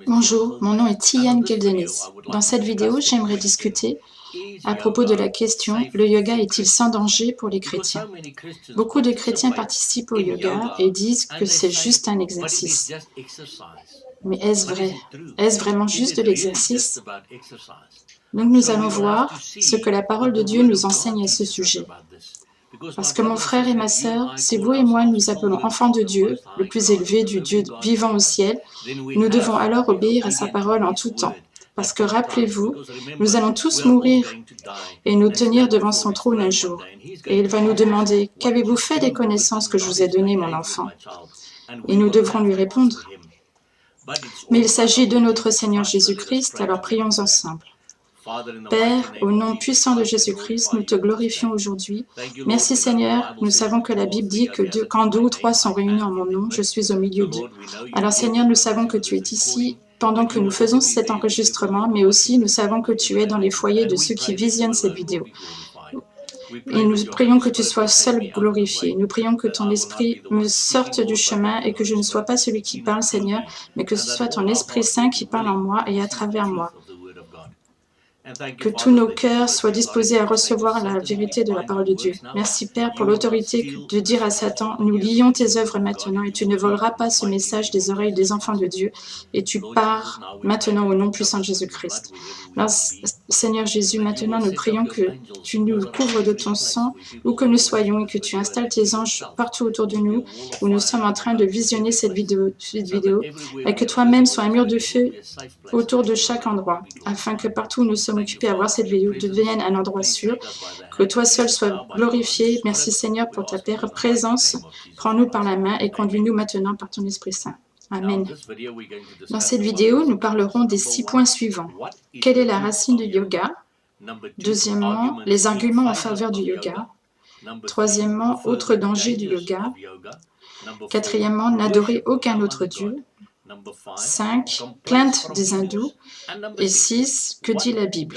Bonjour, mon nom est Tian Gildenis. Dans cette vidéo, j'aimerais discuter à propos de la question « Le yoga est-il sans danger pour les chrétiens ?» Beaucoup de chrétiens participent au yoga et disent que c'est juste un exercice. Mais est-ce vrai? Est-ce vraiment juste de l'exercice? Donc nous allons voir ce que la parole de Dieu nous enseigne à ce sujet. Parce que mon frère et ma sœur, si vous et moi nous appelons enfants de Dieu, le plus élevé du Dieu vivant au ciel, nous devons alors obéir à sa parole en tout temps. Parce que rappelez-vous, nous allons tous mourir et nous tenir devant son trône un jour. Et il va nous demander, « Qu'avez-vous fait des connaissances que je vous ai données, mon enfant ?» Et nous devrons lui répondre. Mais il s'agit de notre Seigneur Jésus-Christ, alors prions ensemble. Père, au nom puissant de Jésus-Christ, nous te glorifions aujourd'hui. Merci Seigneur, nous savons que la Bible dit que quand 2 ou 3 sont réunis en mon nom, je suis au milieu d'eux. Alors Seigneur, nous savons que tu es ici pendant que nous faisons cet enregistrement, mais aussi nous savons que tu es dans les foyers de ceux qui visionnent cette vidéo. Et nous prions que tu sois seul glorifié. Nous prions que ton esprit me sorte du chemin et que je ne sois pas celui qui parle, Seigneur, mais que ce soit ton Esprit Saint qui parle en moi et à travers moi. Que tous nos cœurs soient disposés à recevoir la vérité de la parole de Dieu. Merci Père pour l'autorité de dire à Satan, nous lions tes œuvres maintenant et tu ne voleras pas ce message des oreilles des enfants de Dieu et tu pars maintenant au nom puissant de Jésus-Christ. Alors, Seigneur Jésus, maintenant nous prions que tu nous couvres de ton sang où que nous soyons et que tu installes tes anges partout autour de nous où nous sommes en train de visionner cette vidéo et que toi-même sois un mur de feu autour de chaque endroit afin que partout où nous sommes occupés à voir cette vidéo devienne un endroit sûr, que toi seul sois glorifié. Merci Seigneur pour ta présence. Prends-nous par la main et conduis-nous maintenant par ton Esprit Saint. Amen. Dans cette vidéo, nous parlerons des 6 points suivants. Quelle est la racine du yoga? Deuxièmement, les arguments en faveur du yoga. Troisièmement, autres dangers du yoga. Quatrièmement, n'adorer aucun autre Dieu. 5. Plainte des hindous. Et 6. Que dit la Bible?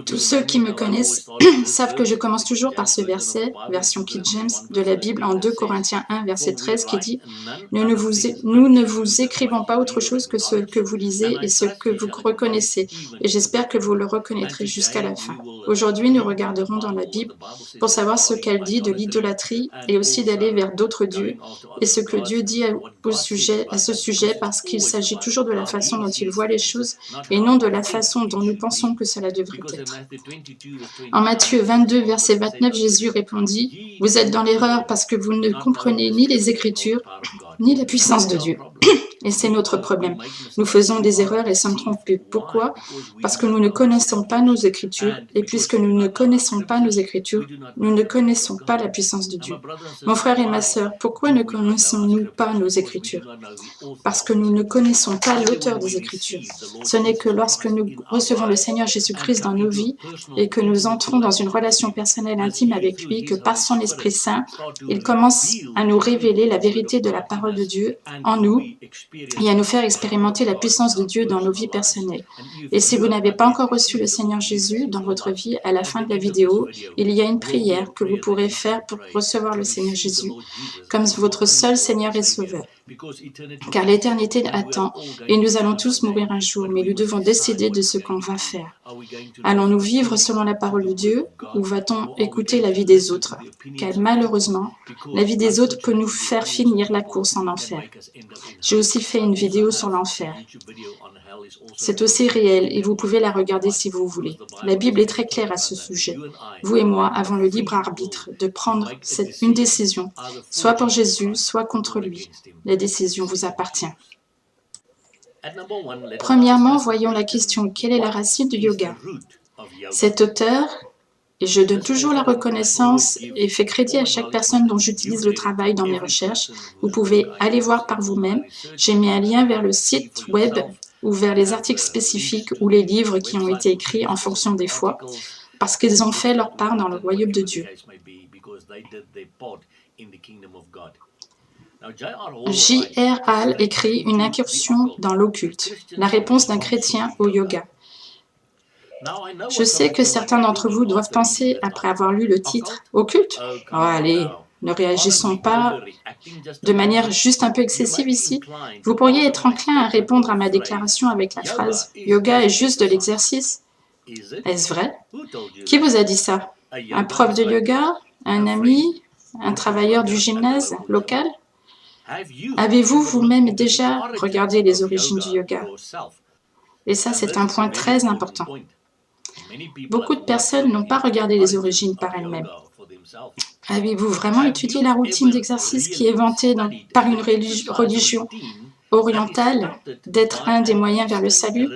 Tous ceux qui me connaissent savent que je commence toujours par ce verset, version King James, de la Bible en 2 Corinthiens 1, verset 13, qui dit « Nous ne vous écrivons pas autre chose que ce que vous lisez et ce que vous reconnaissez, et j'espère que vous le reconnaîtrez jusqu'à la fin. » Aujourd'hui, nous regarderons dans la Bible pour savoir ce qu'elle dit de l'idolâtrie et aussi d'aller vers d'autres dieux, et ce que Dieu dit à ce sujet, parce qu'il s'agit toujours de la façon dont il voit les choses et non de la façon dont nous pensons que cela devrait être. En Matthieu 22, verset 29, Jésus répondit « Vous êtes dans l'erreur parce que vous ne comprenez ni les Écritures, ni la puissance de Dieu. » Et c'est notre problème. Nous faisons des erreurs et sommes trompés. Pourquoi? Parce que nous ne connaissons pas nos Écritures, et puisque nous ne connaissons pas nos Écritures, nous ne connaissons pas la puissance de Dieu. Mon frère et ma sœur, pourquoi ne connaissons-nous pas nos Écritures? Parce que nous ne connaissons pas l'auteur des Écritures. Ce n'est que lorsque nous recevons le Seigneur Jésus-Christ dans nos vies et que nous entrons dans une relation personnelle intime avec lui, que par son Esprit Saint, il commence à nous révéler la vérité de la parole de Dieu en nous et à nous faire expérimenter la puissance de Dieu dans nos vies personnelles. Et si vous n'avez pas encore reçu le Seigneur Jésus dans votre vie, à la fin de la vidéo, il y a une prière que vous pourrez faire pour recevoir le Seigneur Jésus comme votre seul Seigneur et Sauveur. Car l'éternité attend et nous allons tous mourir un jour, mais nous devons décider de ce qu'on va faire. Allons-nous vivre selon la parole de Dieu ou va-t-on écouter la vie des autres? Car malheureusement, la vie des autres peut nous faire finir la course en enfer. J'ai aussi fait une vidéo sur l'enfer. C'est aussi réel et vous pouvez la regarder si vous voulez. La Bible est très claire à ce sujet. Vous et moi avons le libre arbitre de prendre une décision, soit pour Jésus, soit contre lui. La décision vous appartient. Premièrement, voyons la question, quelle est la racine du yoga? Cet auteur, et je donne toujours la reconnaissance et fais crédit à chaque personne dont j'utilise le travail dans mes recherches. Vous pouvez aller voir par vous-même. J'ai mis un lien vers le site web ou vers les articles spécifiques ou les livres qui ont été écrits en fonction des fois, parce qu'ils ont fait leur part dans le royaume de Dieu. J.R. Hall écrit « Une incursion dans l'occulte, la réponse d'un chrétien au yoga ». Je sais que certains d'entre vous doivent penser, après avoir lu le titre, « Occulte » ? Oh, allez, Ne réagissons pas de manière juste un peu excessive ici. Vous pourriez être enclin à répondre à ma déclaration avec la phrase « Yoga est juste de l'exercice ». Est-ce vrai? Qui vous a dit ça? Un prof de yoga? Un ami? Un travailleur du gymnase local? Avez-vous vous-même déjà regardé les origines du yoga? Et ça, c'est un point très important. Beaucoup de personnes n'ont pas regardé les origines par elles-mêmes. Avez-vous vraiment étudié la routine d'exercice qui est vantée par une religion orientale d'être un des moyens vers le salut?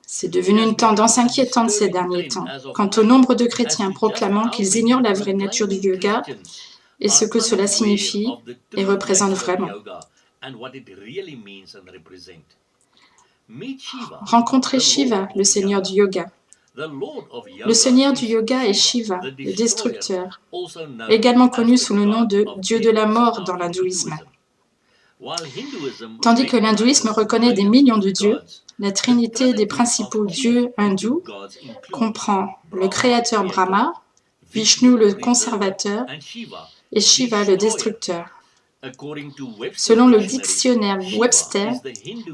C'est devenu une tendance inquiétante ces derniers temps, quant au nombre de chrétiens proclamant qu'ils ignorent la vraie nature du yoga et ce que cela signifie et représente vraiment. Rencontrez Shiva, le seigneur du yoga. Le seigneur du yoga est Shiva, le destructeur, également connu sous le nom de Dieu de la mort dans l'hindouisme. Tandis que l'hindouisme reconnaît des millions de dieux, la trinité des principaux dieux hindous comprend le créateur Brahma, Vishnu le conservateur et Shiva le destructeur. Selon le dictionnaire Webster,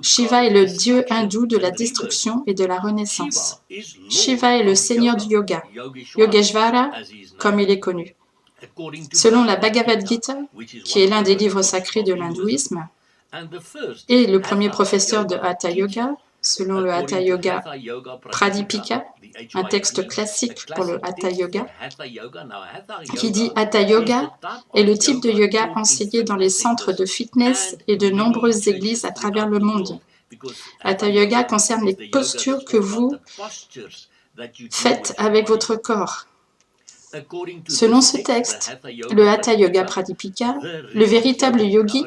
Shiva est le dieu hindou de la destruction et de la renaissance. Shiva est le seigneur du yoga, Yogeshvara, comme il est connu. Selon la Bhagavad Gita, qui est l'un des livres sacrés de l'hindouisme, et le premier professeur de Hatha Yoga, selon le Hatha Yoga Pradipika, un texte classique pour le Hatha Yoga, qui dit Hatha Yoga est le type de yoga enseigné dans les centres de fitness et de nombreuses églises à travers le monde. Hatha Yoga concerne les postures que vous faites avec votre corps. Selon ce texte, le Hatha Yoga Pradipika, le véritable yogi,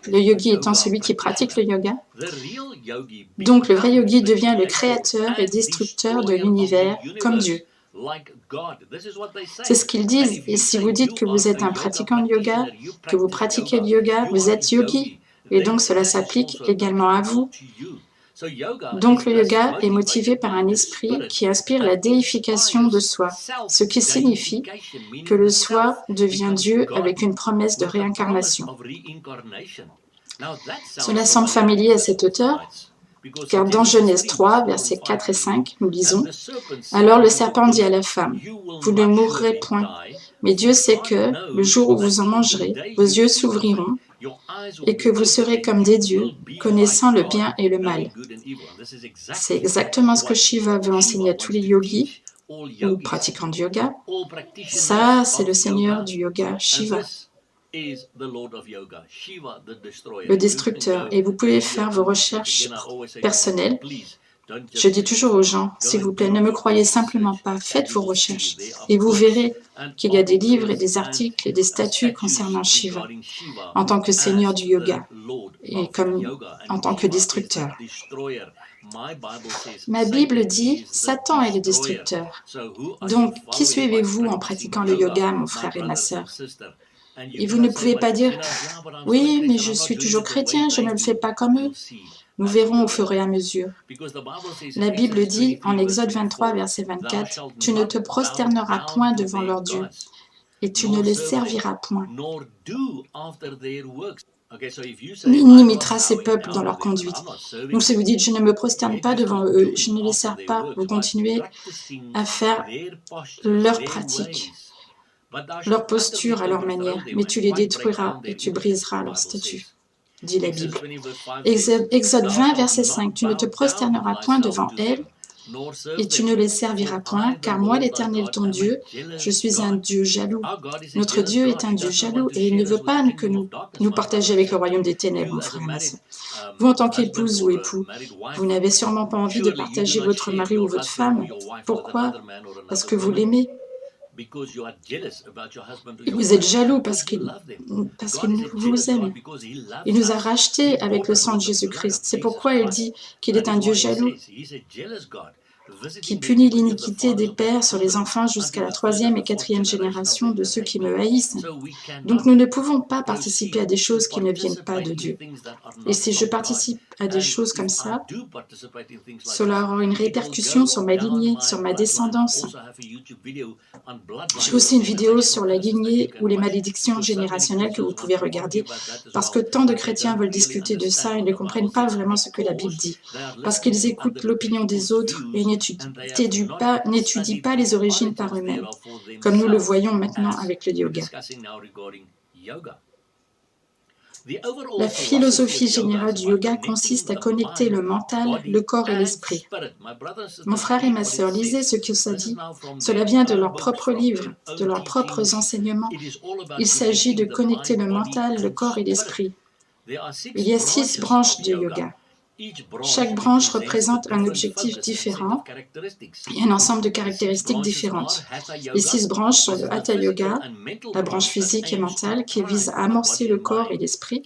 le yogi étant celui qui pratique le yoga, donc le vrai yogi devient le créateur et destructeur de l'univers comme Dieu. C'est ce qu'ils disent, et si vous dites que vous êtes un pratiquant de yoga, que vous pratiquez le yoga, vous êtes yogi, et donc cela s'applique également à vous. Donc le yoga est motivé par un esprit qui inspire la déification de soi, ce qui signifie que le soi devient Dieu avec une promesse de réincarnation. Cela semble familier à cet auteur, car dans Genèse 3, versets 4 et 5, nous lisons « Alors le serpent dit à la femme, « Vous ne mourrez point, mais Dieu sait que, le jour où vous en mangerez, vos yeux s'ouvriront, et que vous serez comme des dieux, connaissant le bien et le mal. » C'est exactement ce que Shiva veut enseigner à tous les yogis ou pratiquants de yoga. Ça, c'est le seigneur du yoga, Shiva, le destructeur. Et vous pouvez faire vos recherches personnelles. Je dis toujours aux gens, s'il vous plaît, ne me croyez simplement pas, faites vos recherches et vous verrez qu'il y a des livres et des articles et des statuts concernant Shiva en tant que seigneur du yoga et en tant que destructeur. Ma Bible dit « Satan est le destructeur ». Donc, qui suivez-vous en pratiquant le yoga, mon frère et ma sœur? Et vous ne pouvez pas dire « Oui, mais je suis toujours chrétien, je ne le fais pas comme eux ». Nous verrons au fur et à mesure. La Bible dit, en Exode 23, verset 24, « Tu ne te prosterneras point devant leurs dieux, et tu ne les serviras point, ni n'imiteras ces peuples dans leur conduite. » Donc si vous dites, « Je ne me prosterne pas devant eux, je ne les sers pas », vous continuez à faire leur pratique, leur posture à leur manière, mais tu les détruiras et tu briseras leur statut, dit la Bible. Exode 20, verset 5, « Tu ne te prosterneras point devant elles, et tu ne les serviras point, car moi, l'Éternel, ton Dieu, je suis un Dieu jaloux. » Notre Dieu est un Dieu jaloux, et il ne veut pas que nous partagions avec le royaume des ténèbres, mon frère et ma sœur. Vous, en tant qu'épouse ou époux, vous n'avez sûrement pas envie de partager votre mari ou votre femme. Pourquoi? Parce que vous l'aimez. Et vous êtes jaloux parce qu'il vous aime. Il nous a rachetés avec le sang de Jésus-Christ. C'est pourquoi il dit qu'il est un Dieu jaloux. qui punit l'iniquité des pères sur les enfants jusqu'à la 3e et 4e génération de ceux qui me haïssent. Donc nous ne pouvons pas participer à des choses qui ne viennent pas de Dieu. Et si je participe à des choses comme ça, cela aura une répercussion sur ma lignée, sur ma descendance. J'ai aussi une vidéo sur la lignée ou les malédictions générationnelles que vous pouvez regarder, parce que tant de chrétiens veulent discuter de ça et ne comprennent pas vraiment ce que la Bible dit, parce qu'ils écoutent l'opinion des autres et n'étudient pas les origines par eux-mêmes, comme nous le voyons maintenant avec le yoga. La philosophie générale du yoga consiste à connecter le mental, le corps et l'esprit. Mon frère et ma sœur, lisez ce que ça dit. Cela vient de leurs propres livres, de leurs propres enseignements. Il s'agit de connecter le mental, le corps et l'esprit. Il y a 6 branches de yoga. Chaque branche représente un objectif différent et un ensemble de caractéristiques différentes. Les 6 branches sont le Hatha Yoga, la branche physique et mentale qui vise à amorcer le corps et l'esprit.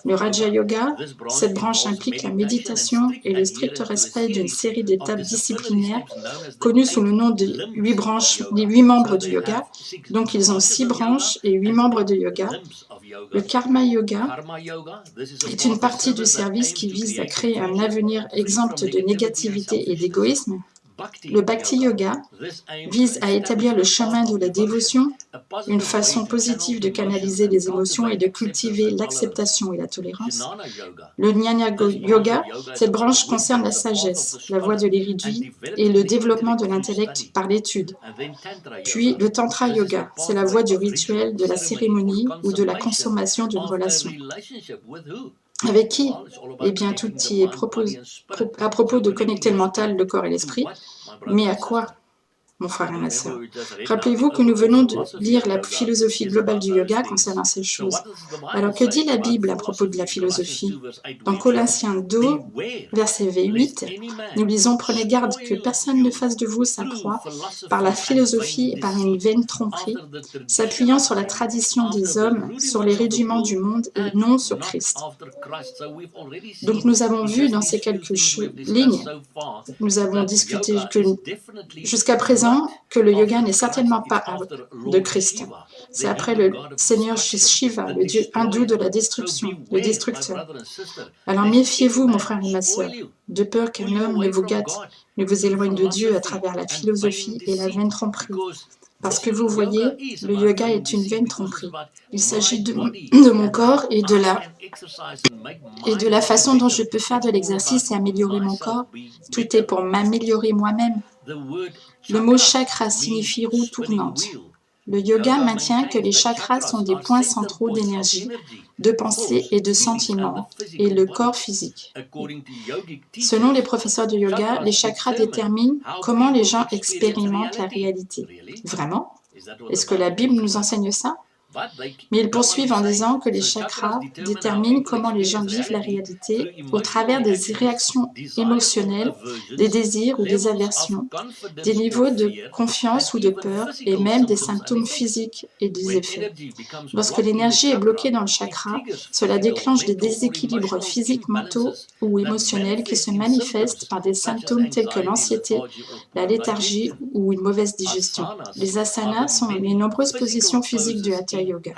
Le Raja Yoga, cette branche implique la méditation et le strict respect d'une série d'étapes disciplinaires connues sous le nom de 8 branches, les 8 membres du yoga. Donc ils ont 6 branches et 8 membres de yoga. Le Karma Yoga est une partie du service qui vise à créer un avenir exempt de négativité et d'égoïsme. Le Bhakti Yoga vise à établir le chemin de la dévotion, une façon positive de canaliser les émotions et de cultiver l'acceptation et la tolérance. Le Jnana Yoga, cette branche concerne la sagesse, la voie de l'érudit et le développement de l'intellect par l'étude. Puis le Tantra Yoga, c'est la voie du rituel, de la cérémonie ou de la consommation d'une relation. Avec qui? Eh bien, tout y est à propos de connecter le mental, le corps et l'esprit. Mais à quoi, mon frère et ma sœur? Rappelez-vous que nous venons de lire la philosophie globale du yoga concernant ces choses. Alors, que dit la Bible à propos de la philosophie? Dans Colossiens 2, verset 8, nous lisons « Prenez garde que personne ne fasse de vous sa proie par la philosophie et par une vaine tromperie, s'appuyant sur la tradition des hommes, sur les rudiments du monde et non sur Christ. » Donc, nous avons vu dans ces quelques lignes, nous avons discuté jusqu'à présent que le yoga n'est certainement pas de Christ. C'est après le Seigneur Shiva, le dieu hindou de la destruction, le destructeur. Alors méfiez-vous, mon frère et ma sœur, de peur qu'un homme ne vous gâte, ne vous éloigne de Dieu à travers la philosophie et la vaine tromperie. Parce que vous voyez, le yoga est une vaine tromperie. Il s'agit de mon corps et de la façon dont je peux faire de l'exercice et améliorer mon corps. Tout est pour m'améliorer moi-même. Le mot chakra signifie roue tournante. Le yoga maintient que les chakras sont des points centraux d'énergie, de pensée et de sentiment, et le corps physique. Selon les professeurs de yoga, les chakras déterminent comment les gens expérimentent la réalité. Vraiment? Est-ce que la Bible nous enseigne ça? Mais ils poursuivent en disant que les chakras déterminent comment les gens vivent la réalité au travers des réactions émotionnelles, des désirs ou des aversions, des niveaux de confiance ou de peur et même des symptômes physiques et des effets. Lorsque l'énergie est bloquée dans le chakra, cela déclenche des déséquilibres physiques, mentaux ou émotionnels qui se manifestent par des symptômes tels que l'anxiété, la léthargie ou une mauvaise digestion. Les asanas sont les nombreuses positions physiques du Hatha Yoga.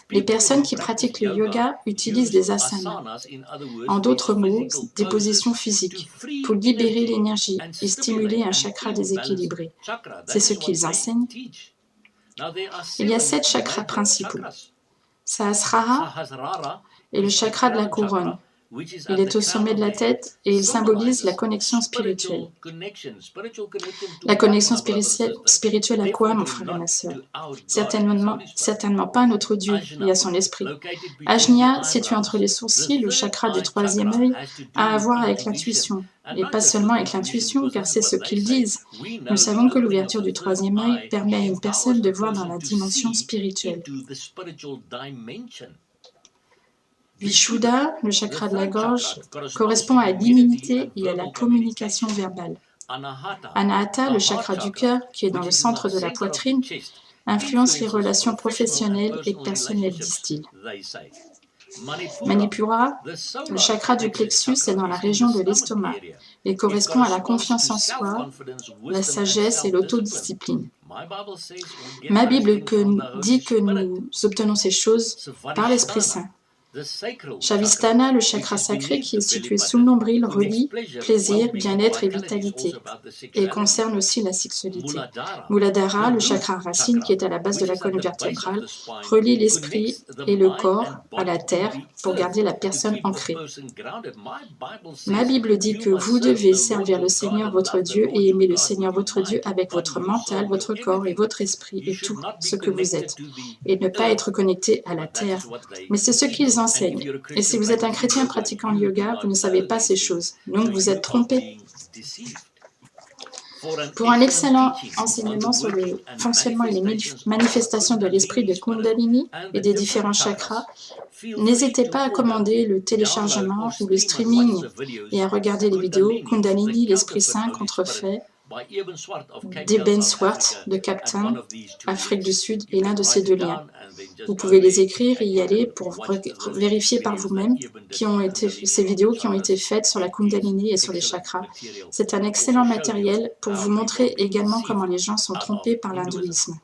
Les personnes qui pratiquent le yoga utilisent des asanas, en d'autres mots, des positions physiques, pour libérer l'énergie et stimuler un chakra déséquilibré. C'est ce qu'ils enseignent. Il y a 7 chakras principaux. Sahasrara est le chakra de la couronne. Il est au sommet de la tête et il symbolise la connexion spirituelle. La connexion spirituelle à quoi, mon frère et ma sœur? Certainement pas à notre Dieu et à son esprit. Ajna, situé entre les sourcils, le chakra du 3e œil, a à voir avec l'intuition. Et pas seulement avec l'intuition, car c'est ce qu'ils disent. Nous savons que l'ouverture du 3e œil permet à une personne de voir dans la dimension spirituelle. Vishuddha, le chakra de la gorge, correspond à l'immunité et à la communication verbale. Anahata, le chakra du cœur, qui est dans le centre de la poitrine, influence les relations professionnelles et personnelles, disent-ils. Manipura, le chakra du plexus est dans la région de l'estomac. Il correspond à la confiance en soi, la sagesse et l'autodiscipline. Ma Bible dit que nous obtenons ces choses par l'Esprit Saint. Shavistana, le chakra sacré qui est situé sous le nombril, relie plaisir, bien-être et vitalité, et concerne aussi la sexualité. Muladhara, le chakra racine qui est à la base de la colonne vertébrale, relie l'esprit et le corps à la terre pour garder la personne ancrée. Ma Bible dit que vous devez servir le Seigneur votre Dieu et aimer le Seigneur votre Dieu avec votre mental, votre corps et votre esprit et tout ce que vous êtes, et ne pas être connecté à la terre. Mais c'est ce qu'ils enseignent. Et si vous êtes un chrétien pratiquant le yoga, vous ne savez pas ces choses. Donc vous êtes trompé. Pour un excellent enseignement sur le fonctionnement et les manifestations de l'esprit de Kundalini et des différents chakras, n'hésitez pas à commander le téléchargement ou le streaming et à regarder les vidéos Kundalini, l'Esprit Saint contrefait d'Eben Swart de Cape Town, Afrique du Sud, et l'un de ces deux liens. Vous pouvez les écrire et y aller pour vérifier par vous-même ces vidéos qui ont été faites sur la Kundalini et sur les chakras. C'est un excellent matériel pour vous montrer également comment les gens sont trompés par l'hindouisme.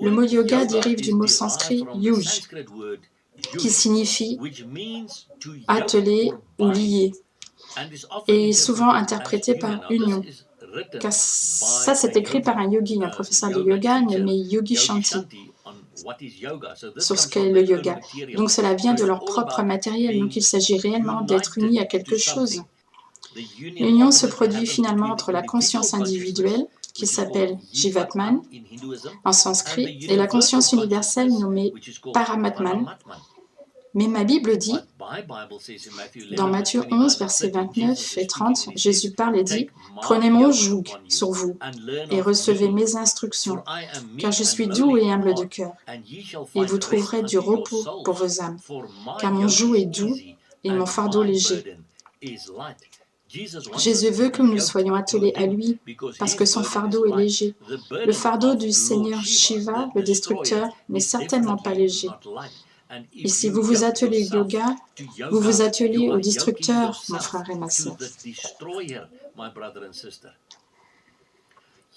Le mot yoga dérive du mot sanskrit yuj, qui signifie attelé ou lié, et est souvent interprété par union. Car ça, c'est écrit par un yogi, un professeur de yoga nommé Yogi Shanti, sur ce qu'est le yoga. Donc cela vient de leur propre matériel, donc il s'agit réellement d'être unis à quelque chose. L'union se produit finalement entre la conscience individuelle, qui s'appelle Jivatman en sanskrit, et la conscience universelle nommée Paramatman. Mais ma Bible dit, dans Matthieu 11, versets 29 et 30, Jésus parle et dit « Prenez mon joug sur vous et recevez mes instructions, car je suis doux et humble de cœur, et vous trouverez du repos pour vos âmes, car mon joug est doux et mon fardeau léger. » Jésus veut que nous soyons attelés à lui, parce que son fardeau est léger. Le fardeau du Seigneur Shiva, le destructeur, n'est certainement pas léger. Et si vous vous attelez au yoga, vous vous attelez au destructeur, mon frère et ma sœur.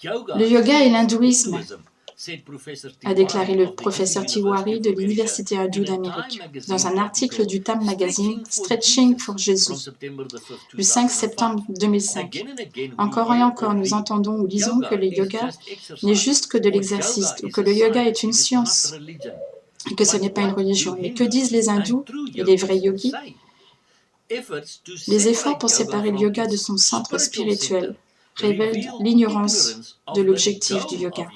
Le yoga et l'hindouisme, a déclaré le professeur Tiwari de l'Université hindoue d'Amérique dans un article du Time Magazine Stretching for Jesus du 5 septembre 2005. Encore et encore, nous entendons ou lisons que le yoga n'est juste que de l'exercice ou que le yoga est une science et que ce n'est pas une religion. Mais que disent les hindous et les vrais yogis? Les efforts pour séparer le yoga de son centre spirituel révèlent l'ignorance de l'objectif du yoga,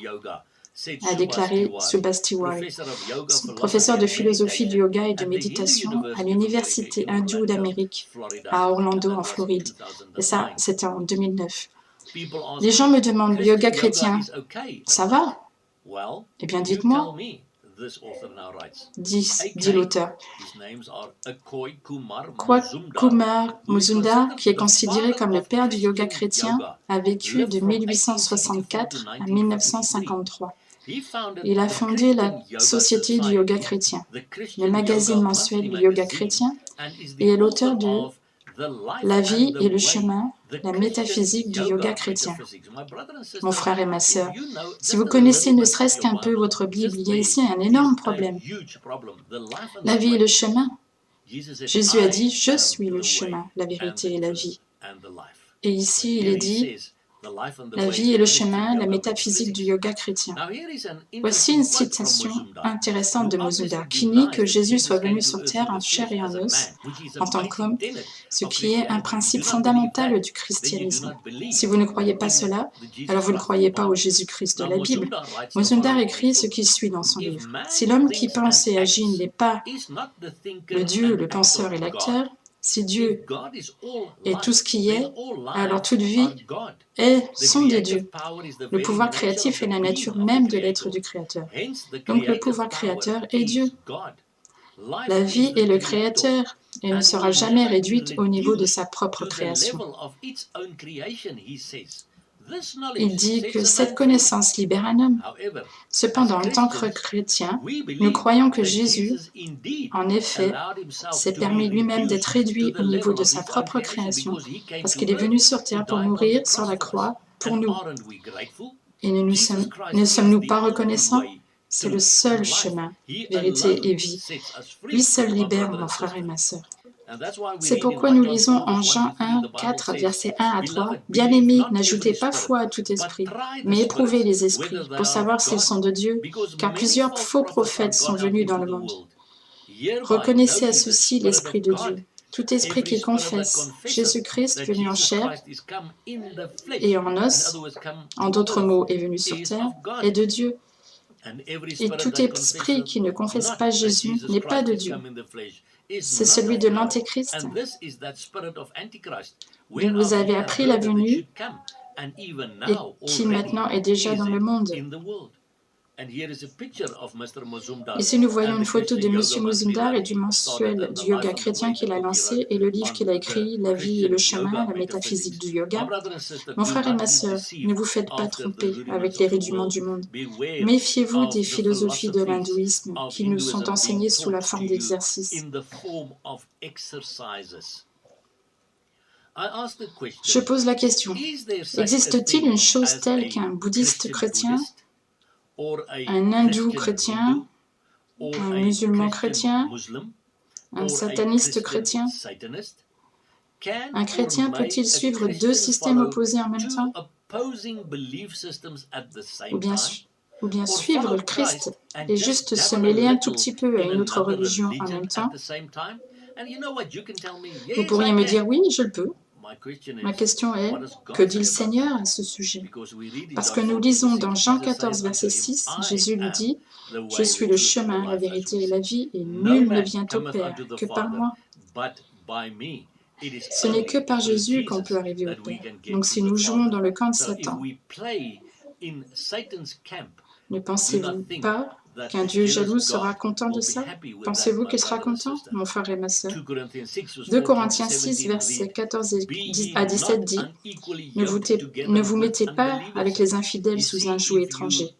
a déclaré Subhas Tiwari, professeur de philosophie du yoga et de méditation à l'Université hindoue d'Amérique à Orlando, en Floride. Et ça, c'était en 2009. Les gens me demandent, le yoga chrétien, ça va? Eh bien, dites-moi, dit l'auteur. Kumar Muzumdar, qui est considéré comme le père du yoga chrétien, a vécu de 1864 à 1953. Il a fondé la Société du yoga chrétien, le magazine mensuel du yoga chrétien, et est l'auteur de La vie et le chemin, la métaphysique du yoga chrétien. Mon frère et ma sœur, si vous connaissez ne serait-ce qu'un peu votre Bible, il y a ici un énorme problème. La vie et le chemin. Jésus a dit « Je suis le chemin, la vérité et la vie ». Et ici, il est dit « La vie et le chemin, la métaphysique du yoga chrétien ». Voici une citation intéressante de Muzumdar, qui nie que Jésus soit venu sur terre en chair et en os, en tant qu'homme, ce qui est un principe fondamental du christianisme. Si vous ne croyez pas cela, alors vous ne croyez pas au Jésus-Christ de la Bible. Muzumdar écrit ce qui suit dans son livre. Si l'homme qui pense et agit n'est pas le Dieu, le penseur et l'acteur, si Dieu est tout ce qui est, alors toute vie sont des dieux. Le pouvoir créatif est la nature même de l'être du Créateur. Donc le pouvoir créateur est Dieu. La vie est le Créateur et ne sera jamais réduite au niveau de sa propre création. Il dit que cette connaissance libère un homme. Cependant, en tant que chrétiens, nous croyons que Jésus, en effet, s'est permis lui-même d'être réduit au niveau de sa propre création, parce qu'il est venu sur terre pour mourir sur la croix pour nous. Et ne sommes-nous pas reconnaissants? C'est le seul chemin, vérité et vie. Lui seul libère, mon frère et ma sœur. C'est pourquoi nous lisons en Jean 1, 4, versets 1 à 3, « Bien-aimés, n'ajoutez pas foi à tout esprit, mais éprouvez les esprits, pour savoir s'ils sont de Dieu, car plusieurs faux prophètes sont venus dans le monde. Reconnaissez à ceci l'Esprit de Dieu. Tout esprit qui confesse Jésus-Christ venu en chair et en os, en d'autres mots, est venu sur terre, est de Dieu. Et tout esprit qui ne confesse pas Jésus n'est pas de Dieu. C'est celui de l'Antéchrist. Dont vous avez appris la venue et qui maintenant est déjà dans le monde. » Ici, nous voyons une photo de M. Muzumdar et du mensuel du yoga chrétien qu'il a lancé et le livre qu'il a écrit, La vie et le chemin, la métaphysique du yoga. Mon frère et ma sœur, ne vous faites pas tromper avec les rudiments du monde. Méfiez-vous des philosophies de l'hindouisme qui nous sont enseignées sous la forme d'exercices. Je pose la question, existe-t-il une chose telle qu'un bouddhiste chrétien, un hindou chrétien, un musulman chrétien, un sataniste chrétien? Un chrétien peut-il suivre deux systèmes opposés en même temps? Ou bien suivre le Christ et juste se mêler un tout petit peu à une autre religion en même temps? Vous pourriez me dire, oui, je le peux. Ma question est, que dit le Seigneur à ce sujet? Parce que nous lisons dans Jean 14, verset 6, Jésus lui dit, « Je suis le chemin, la vérité et la vie, et nul ne vient au Père que par moi. » Ce n'est que par Jésus qu'on peut arriver au Père. Donc si nous jouons dans le camp de Satan, ne pensez-vous pas qu'un Dieu jaloux sera content de ça? Pensez-vous qu'il sera content, mon frère et ma sœur? 2 Corinthiens 6, versets 14 à 17 dit, « Ne vous mettez pas avec les infidèles sous un joug étranger. »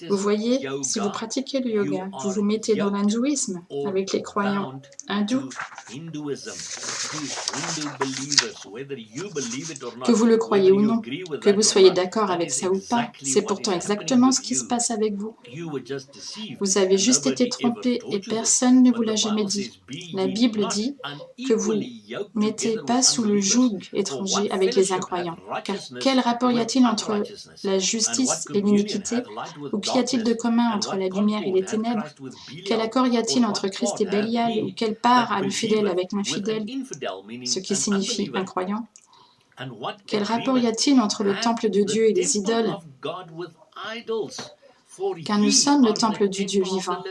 Vous voyez, si vous pratiquez le yoga, vous vous mettez dans l'hindouisme avec les croyants hindous. Que vous le croyez ou non, que vous soyez d'accord avec ça ou pas, c'est pourtant exactement ce qui se passe avec vous. Vous avez juste été trompé et personne ne vous l'a jamais dit. La Bible dit que vous ne mettez pas sous le joug étranger avec les incroyants. Car quel rapport y a-t-il entre la justice et l'iniquité? Ou qu'y a-t-il de commun entre la lumière et les ténèbres? Quel accord y a-t-il entre Christ et Bélial? Ou quelle part a le fidèle avec l'infidèle, ce qui signifie incroyant? Quel rapport y a-t-il entre le temple de Dieu et les idoles? Car nous sommes le temple du Dieu vivant.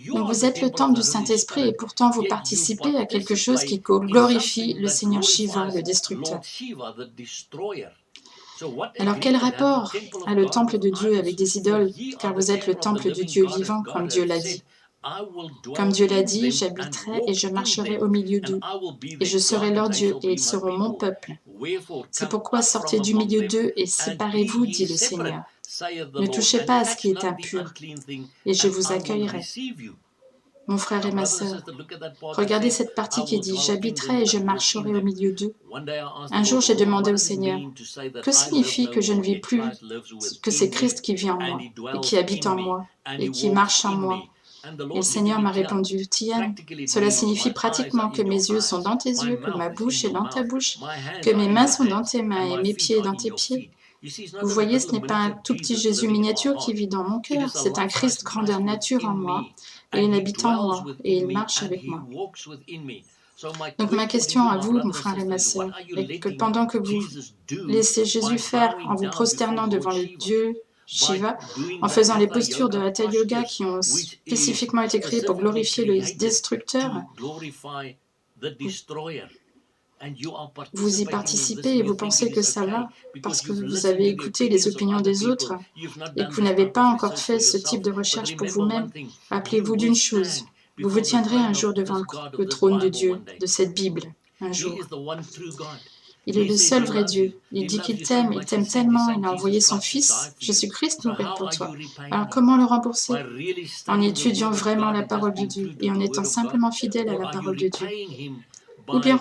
Donc vous êtes le temple du Saint-Esprit et pourtant vous participez à quelque chose qui glorifie le Seigneur Shiva, le destructeur. Alors quel rapport a le temple de Dieu avec des idoles, car vous êtes le temple du Dieu vivant, comme Dieu l'a dit. Comme Dieu l'a dit, j'habiterai et je marcherai au milieu d'eux, et je serai leur Dieu, et ils seront mon peuple. C'est pourquoi sortez du milieu d'eux et séparez-vous, dit le Seigneur. Ne touchez pas à ce qui est impur, et je vous accueillerai. Mon frère et ma sœur, regardez cette partie qui dit « J'habiterai et je marcherai au milieu d'eux ». Un jour, j'ai demandé au Seigneur, « Que signifie que je ne vis plus, que c'est Christ qui vit en moi, et qui habite en moi, et qui marche en moi ?» Et le Seigneur m'a répondu, « Tian, cela signifie pratiquement que mes yeux sont dans tes yeux, que ma bouche est dans ta bouche, que mes mains sont dans tes mains et mes pieds dans tes pieds. » Vous voyez, ce n'est pas un tout petit Jésus miniature qui vit dans mon cœur, c'est un Christ grandeur nature en moi, et il habite en moi, et il marche avec moi. Donc ma question à vous, mon frère et ma sœur, est que pendant que vous laissez Jésus faire en vous prosternant devant le Dieu Shiva, en faisant les postures de Hatha Yoga qui ont spécifiquement été créées pour glorifier le destructeur, vous y participez et vous pensez que ça va parce que vous avez écouté les opinions des autres et que vous n'avez pas encore fait ce type de recherche pour vous-même. Rappelez-vous d'une chose, vous vous tiendrez un jour devant le trône de Dieu, de cette Bible, un jour. Il est le seul vrai Dieu. Il dit qu'il t'aime, il t'aime tellement, il a envoyé son Fils, Jésus-Christ, mourir pour toi. Alors comment le rembourser? En étudiant vraiment la parole de Dieu et en étant simplement fidèle à la parole de Dieu. Ou bien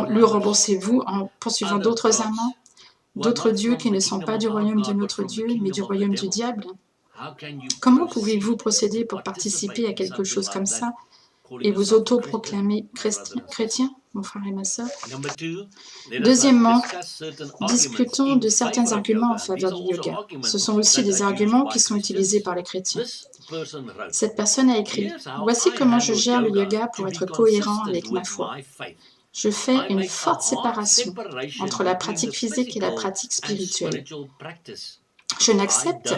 lui remboursez-vous en poursuivant d'autres amants, d'autres dieux qui ne sont pas du royaume de notre Dieu, mais du royaume du diable? Comment pouvez-vous procéder pour participer à quelque chose comme ça et vous auto-proclamer chrétien, mon frère et ma sœur? Deuxièmement, discutons de certains arguments en faveur du yoga. Ce sont aussi des arguments qui sont utilisés par les chrétiens. Cette personne a écrit « Voici comment je gère le yoga pour être cohérent avec ma foi. Je fais une forte séparation entre la pratique physique et la pratique spirituelle. Je n'accepte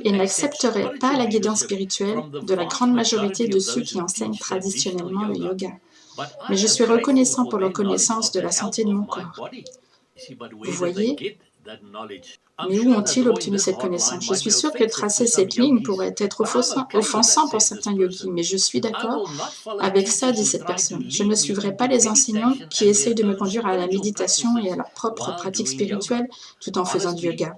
et n'accepterai pas la guidance spirituelle de la grande majorité de ceux qui enseignent traditionnellement le yoga. Mais je suis reconnaissant pour leur connaissance de la santé de mon corps. » Vous voyez? Mais où ont-ils obtenu cette connaissance? Je suis sûr que tracer cette ligne pourrait être offensant pour certains yogis, mais je suis d'accord avec ça, dit cette personne. Je ne suivrai pas les enseignants qui essayent de me conduire à la méditation et à leur propre pratique spirituelle tout en faisant du yoga.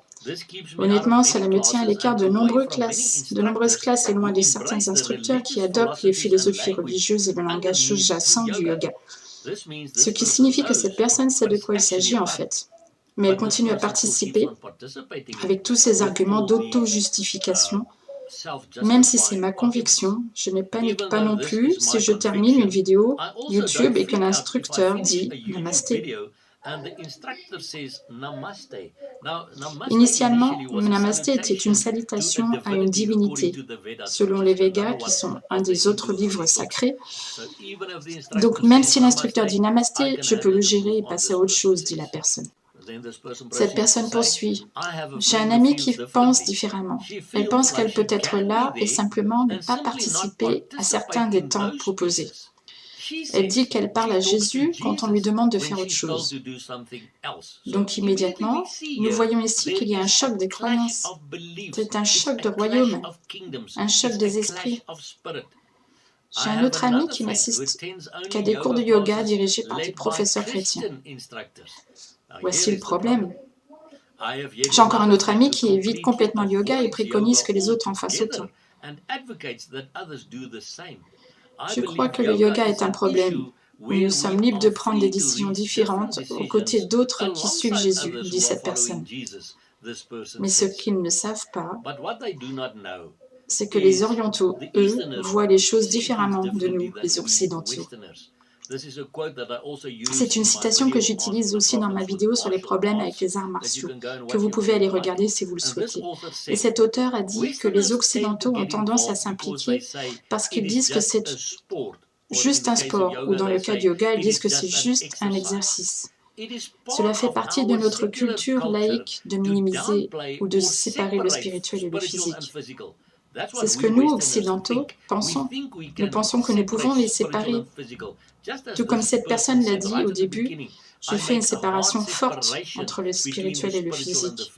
Honnêtement, cela me tient à l'écart de nombreuses classes et loin de certains instructeurs qui adoptent les philosophies religieuses et le langage sous-jacent du yoga. Ce qui signifie que cette personne sait de quoi il s'agit en fait. Mais elle continue à participer avec tous ces arguments d'auto-justification. Même si c'est ma conviction, je ne panique pas non plus si je termine une vidéo YouTube et qu'un instructeur dit « Namasté ». Initialement, Namasté était une salutation à une divinité, selon les Védas, qui sont un des autres livres sacrés. Donc, même si l'instructeur dit Namasté, je peux le gérer et passer à autre chose, dit la personne. Cette personne poursuit. J'ai un ami qui pense différemment. Elle pense qu'elle peut être là et simplement ne pas participer à certains des temps proposés. Elle dit qu'elle parle à Jésus quand on lui demande de faire autre chose. Donc immédiatement, nous voyons ici qu'il y a un choc des croyances. C'est un choc de royaume, un choc des esprits. J'ai un autre ami qui n'assiste qu'à des cours de yoga dirigés par des professeurs chrétiens. Voici le problème. J'ai encore un autre ami qui évite complètement le yoga et préconise que les autres en fassent autant. Je crois que le yoga est un problème. Nous sommes libres de prendre des décisions différentes aux côtés d'autres qui suivent Jésus, dit cette personne. Mais ce qu'ils ne savent pas, c'est que les orientaux, eux, voient les choses différemment de nous, les occidentaux. C'est une citation que j'utilise aussi dans ma vidéo sur les problèmes avec les arts martiaux, que vous pouvez aller regarder si vous le souhaitez. Et cet auteur a dit que les Occidentaux ont tendance à s'impliquer parce qu'ils disent que c'est juste un sport, ou dans le cas du yoga, ils disent que c'est juste un exercice. Cela fait partie de notre culture laïque de minimiser ou de séparer le spirituel et le physique. C'est ce que nous, occidentaux, pensons. Nous pensons que nous pouvons les séparer. Tout comme cette personne l'a dit au début, je fais une séparation forte entre le spirituel et le physique.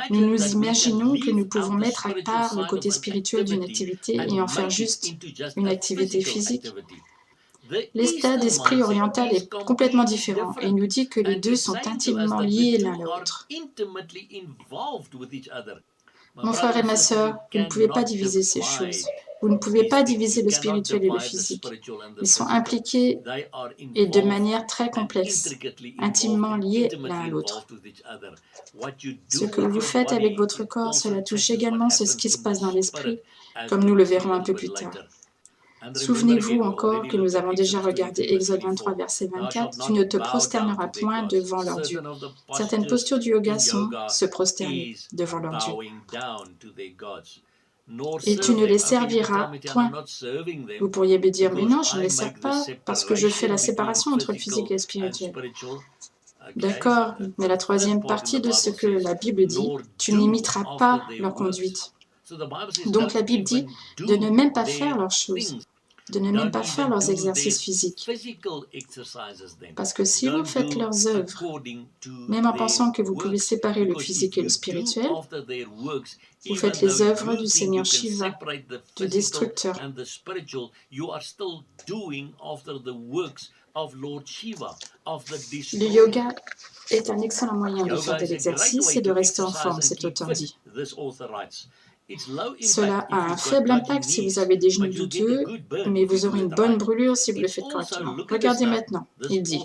Nous nous imaginons que nous pouvons mettre à part le côté spirituel d'une activité et en faire juste une activité physique. L'état d'esprit oriental est complètement différent et nous dit que les deux sont intimement liés l'un à l'autre. Mon frère et ma sœur, vous ne pouvez pas diviser ces choses. Vous ne pouvez pas diviser le spirituel et le physique. Ils sont impliqués et de manière très complexe, intimement liés l'un à l'autre. Ce que vous faites avec votre corps, cela touche également ce qui se passe dans l'esprit, comme nous le verrons un peu plus tard. Souvenez-vous encore que nous avons déjà regardé Exode 23, verset 24, « Tu ne te prosterneras point devant leur Dieu ». Certaines postures du yoga sont se prosterner devant leur Dieu. Et tu ne les serviras point. Vous pourriez me dire, mais non, je ne les sers pas parce que je fais la séparation entre le physique et le spirituel. D'accord, mais la troisième partie de ce que la Bible dit, tu n'imiteras pas leur conduite. Donc la Bible dit de ne même pas faire leurs choses, de ne même pas faire leurs exercices physiques. Parce que si vous faites leurs œuvres, même en pensant que vous pouvez séparer le physique et le spirituel, vous faites les œuvres du Seigneur Shiva, du destructeur. Le yoga est un excellent moyen de faire de l'exercice et de rester en forme, cet auteur dit. Cela a un faible impact si vous avez des genoux douteux, mais vous aurez une bonne brûlure si vous le faites correctement. Regardez maintenant, il dit.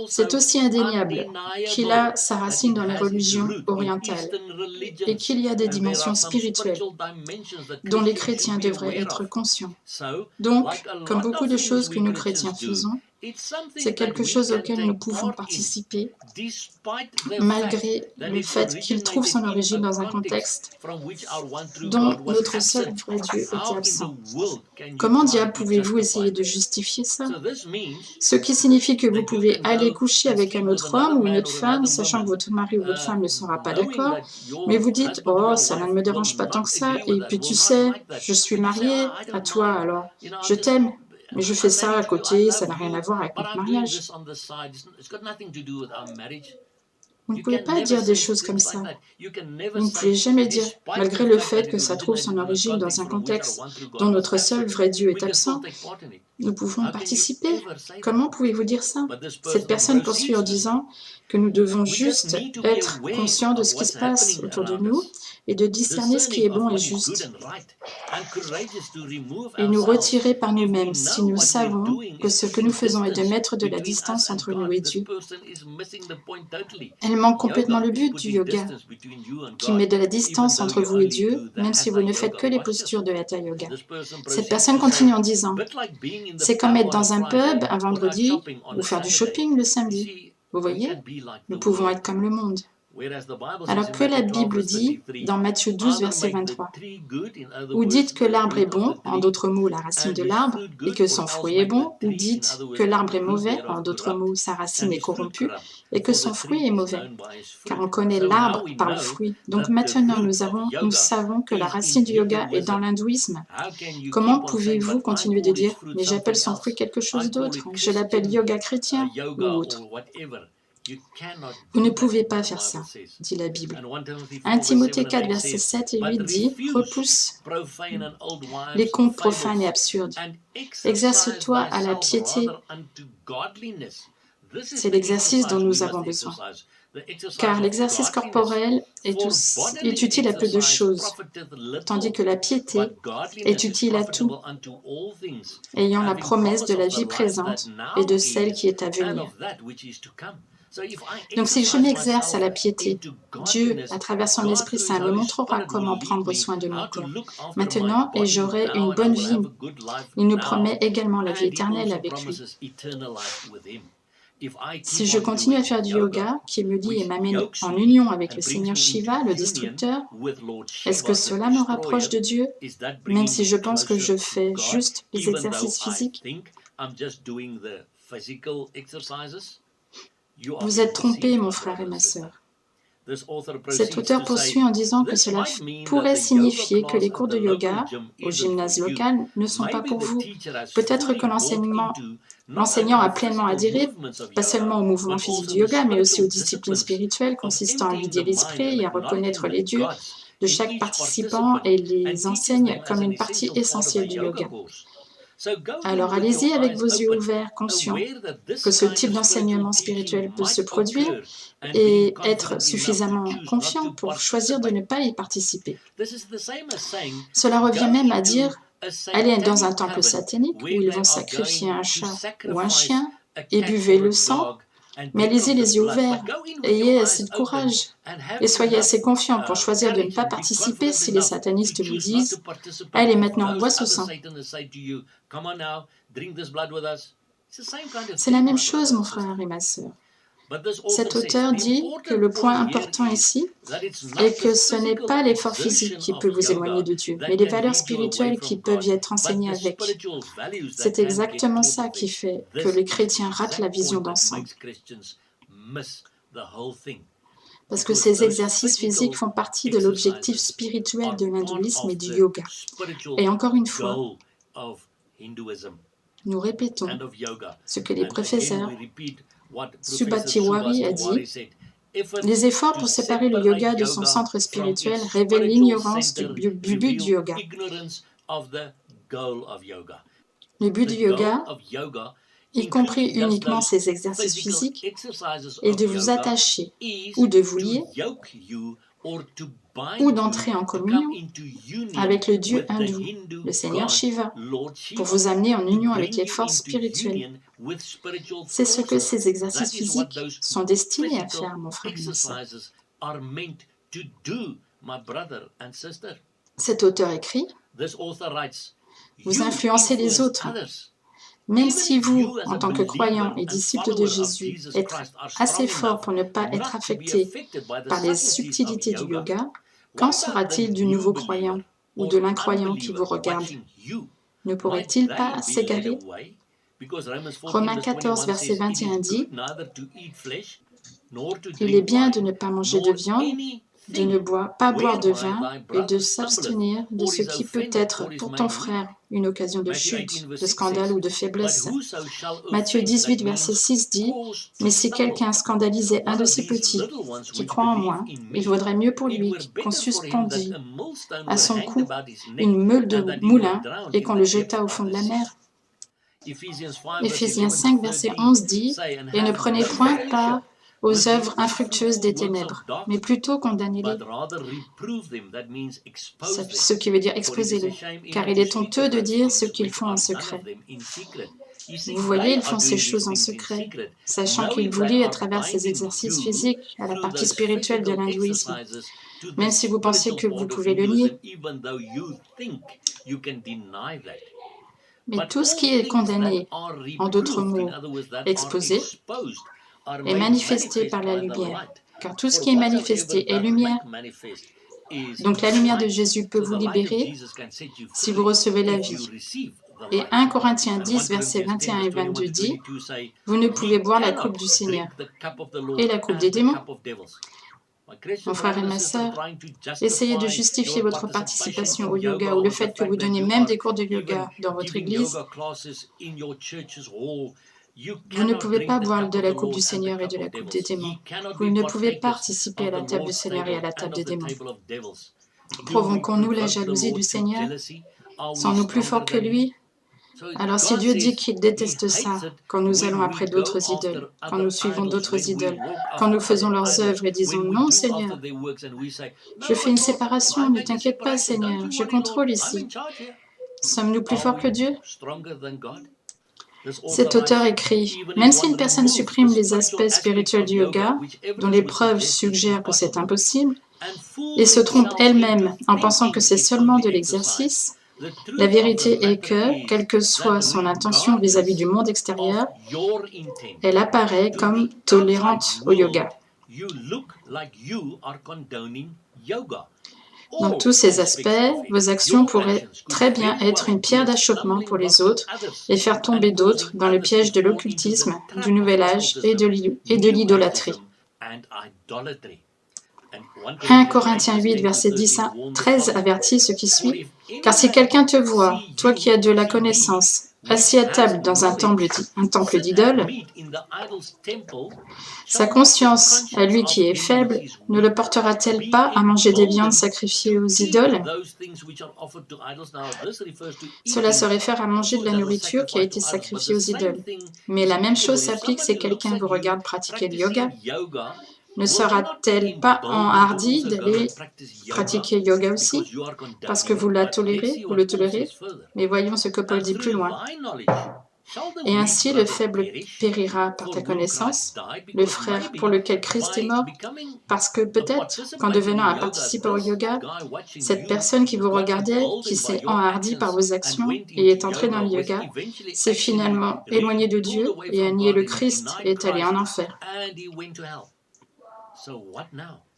C'est aussi indéniable qu'il a sa racine dans les religions orientales et qu'il y a des dimensions spirituelles dont les chrétiens devraient être conscients. Donc, comme beaucoup de choses que nous chrétiens faisons, c'est quelque chose auquel nous pouvons participer malgré le fait qu'il trouve son origine dans un contexte dont notre seul vrai Dieu était absent. Comment diable pouvez-vous essayer de justifier ça? Ce qui signifie que vous pouvez aller coucher avec un autre homme ou une autre femme, sachant que votre mari ou votre femme ne sera pas d'accord, mais vous dites « Oh, ça ne me dérange pas tant que ça, et puis tu sais, je suis mariée à toi, alors je t'aime. » Mais je fais ça à côté, ça n'a rien à voir avec notre mariage. Vous ne pouvez pas dire des choses comme ça. Vous ne pouvez jamais dire, malgré le fait que ça trouve son origine dans un contexte dont notre seul vrai Dieu est absent, nous pouvons participer. Comment pouvez-vous dire ça? Cette personne poursuit en disant que nous devons juste être conscients de ce qui se passe autour de nous et de discerner ce qui est bon et juste et nous retirer par nous-mêmes si nous savons que ce que nous faisons est de mettre de la distance entre nous et Dieu. Elle manque complètement le but du yoga, qui met de la distance entre vous et Dieu, même si vous ne faites que les postures de Hatha Yoga. Cette personne continue en disant, c'est comme être dans un pub un vendredi ou faire du shopping le samedi. Vous voyez, nous pouvons être comme le monde. Alors que la Bible dit, dans Matthieu 12, verset 23, ou dites que l'arbre est bon, en d'autres mots la racine de l'arbre, et que son fruit est bon, ou dites que l'arbre est mauvais, en d'autres mots sa racine est corrompue, et que son fruit est mauvais, car on connaît l'arbre par le fruit. Donc maintenant nous savons que la racine du yoga est dans l'hindouisme. Comment pouvez-vous continuer de dire, mais j'appelle son fruit quelque chose d'autre, je l'appelle yoga chrétien ou autre? Vous ne pouvez pas faire ça, dit la Bible. 1 Timothée 4, versets 7 et 8 dit « Repousse les contes profanes et absurdes. Exerce-toi à la piété. » C'est l'exercice dont nous avons besoin. Car l'exercice corporel est utile à peu de choses, tandis que la piété est utile à tout, ayant la promesse de la vie présente et de celle qui est à venir. Donc si je m'exerce à la piété, Dieu, à travers son Esprit Saint, me montrera comment prendre soin de mon corps. Maintenant, et j'aurai une bonne vie. Il nous promet également la vie éternelle avec lui. Si je continue à faire du yoga, qui me lie et m'amène en union avec le Seigneur Shiva, le destructeur, est-ce que cela me rapproche de Dieu, même si je pense que je fais juste les exercices physiques? Vous êtes trompés, mon frère et ma sœur. Cet auteur poursuit en disant que cela pourrait signifier que les cours de yoga au gymnase local ne sont pas pour vous. Peut-être que l'enseignant a pleinement adhéré, pas seulement au mouvement physique du yoga, mais aussi aux disciplines spirituelles consistant à vider l'esprit et à reconnaître les dieux de chaque participant et les enseigne comme une partie essentielle du yoga. Alors allez-y avec vos yeux ouverts, conscients que ce type d'enseignement spirituel peut se produire et être suffisamment confiant pour choisir de ne pas y participer. Cela revient même à dire « Allez dans un temple satanique où ils vont sacrifier un chat ou un chien et buvez le sang, mais allez-y les yeux ouverts, ayez assez de courage et soyez assez confiants pour choisir de ne pas participer si les satanistes vous disent « Allez, maintenant, bois ce sang ». C'est la même chose, mon frère et ma sœur. Cet auteur dit que le point important ici est que ce n'est pas l'effort physique qui peut vous éloigner de Dieu, mais les valeurs spirituelles qui peuvent y être enseignées avec. C'est exactement ça qui fait que les chrétiens ratent la vision d'ensemble. Parce que ces exercices physiques font partie de l'objectif spirituel de l'hindouisme et du yoga. Et encore une fois, nous répétons ce que les professeurs Subhatiwari a dit. Les efforts pour séparer le yoga de son centre spirituel révèlent l'ignorance du but du yoga. Le but du yoga y compris uniquement ces exercices physiques, est de vous attacher ou de vous lier ou d'entrer en communion avec le dieu hindou, le Seigneur Shiva, pour vous amener en union avec les forces spirituelles. C'est ce que ces exercices physiques sont destinés à faire, mon frère et ma sœur. Cet auteur écrit « Vous influencez les autres. Même si vous, en tant que croyant et disciple de Jésus, êtes assez fort pour ne pas être affecté par les subtilités du yoga, qu'en sera-t-il du nouveau croyant ou de l'incroyant qui vous regarde? Ne pourrait-il pas s'égarer? » Romains 14, verset 21 dit « Il est bien de ne pas manger de viande, de ne pas boire de vin et de s'abstenir de ce qui peut être pour ton frère une occasion de chute, de scandale ou de faiblesse. » Matthieu 18, verset 6 dit « Mais si quelqu'un scandalisait un de ces petits qui croit en moi, il vaudrait mieux pour lui qu'on suspendît à son cou une meule de moulin et qu'on le jetât au fond de la mer. » Éphésiens 5, verset 11 dit « Et ne prenez point part aux œuvres infructueuses des ténèbres, mais plutôt condamnez-les. » Ce qui veut dire exposez-les, car il est honteux de dire ce qu'ils font en secret. Vous voyez, ils font ces choses en secret, sachant qu'ils vous lient à travers ces exercices physiques à la partie spirituelle de l'hindouisme, même si vous pensez que vous pouvez le nier. Mais tout ce qui est condamné, en d'autres mots, exposé, est manifesté par la lumière, car tout ce qui est manifesté est lumière. Donc la lumière de Jésus peut vous libérer si vous recevez la vie. Et 1 Corinthiens 10, versets 21 et 22 dit « Vous ne pouvez boire la coupe du Seigneur et la coupe des démons. » Mon frère et ma sœur, essayez de justifier votre participation au yoga ou le fait que vous donnez même des cours de yoga dans votre église. Vous ne pouvez pas boire de la coupe du Seigneur et de la coupe des démons. Vous ne pouvez participer à la table du Seigneur et à la table des démons. Provoquons-nous la jalousie du Seigneur? Sommes-nous plus forts que lui? Alors si Dieu dit qu'il déteste ça, quand nous allons après d'autres idoles, quand nous suivons d'autres idoles, quand nous faisons leurs œuvres et disons « Non, Seigneur, je fais une séparation, ne t'inquiète pas, Seigneur, je contrôle ici. » Sommes-nous plus forts que Dieu? Cet auteur écrit « Même si une personne supprime les aspects spirituels du yoga, dont les preuves suggèrent que c'est impossible, et se trompe elle-même en pensant que c'est seulement de l'exercice, la vérité est que, quelle que soit son intention vis-à-vis du monde extérieur, elle apparaît comme tolérante au yoga. Dans tous ces aspects, vos actions pourraient très bien être une pierre d'achoppement pour les autres et faire tomber d'autres dans le piège de l'occultisme, du nouvel âge et de l'idolâtrie. 1 Corinthiens 8, verset 10 à 13 avertit ce qui suit. « Car si quelqu'un te voit, toi qui as de la connaissance, assis à table dans un temple d'idole, sa conscience, à lui qui est faible, ne le portera-t-elle pas à manger des viandes sacrifiées aux idoles? » Cela se réfère à manger de la nourriture qui a été sacrifiée aux idoles. Mais la même chose s'applique si quelqu'un vous regarde pratiquer le yoga. Ne sera-t-elle pas enhardie d'aller pratiquer le yoga aussi, parce que vous le tolérez? Mais voyons ce que Paul dit plus loin. « Et ainsi le faible périra par ta connaissance, le frère pour lequel Christ est mort, parce que peut-être qu'en devenant un participant au yoga, cette personne qui vous regardait, qui s'est enhardie par vos actions et est entrée dans le yoga, s'est finalement éloignée de Dieu et a nié le Christ et est allée en enfer. »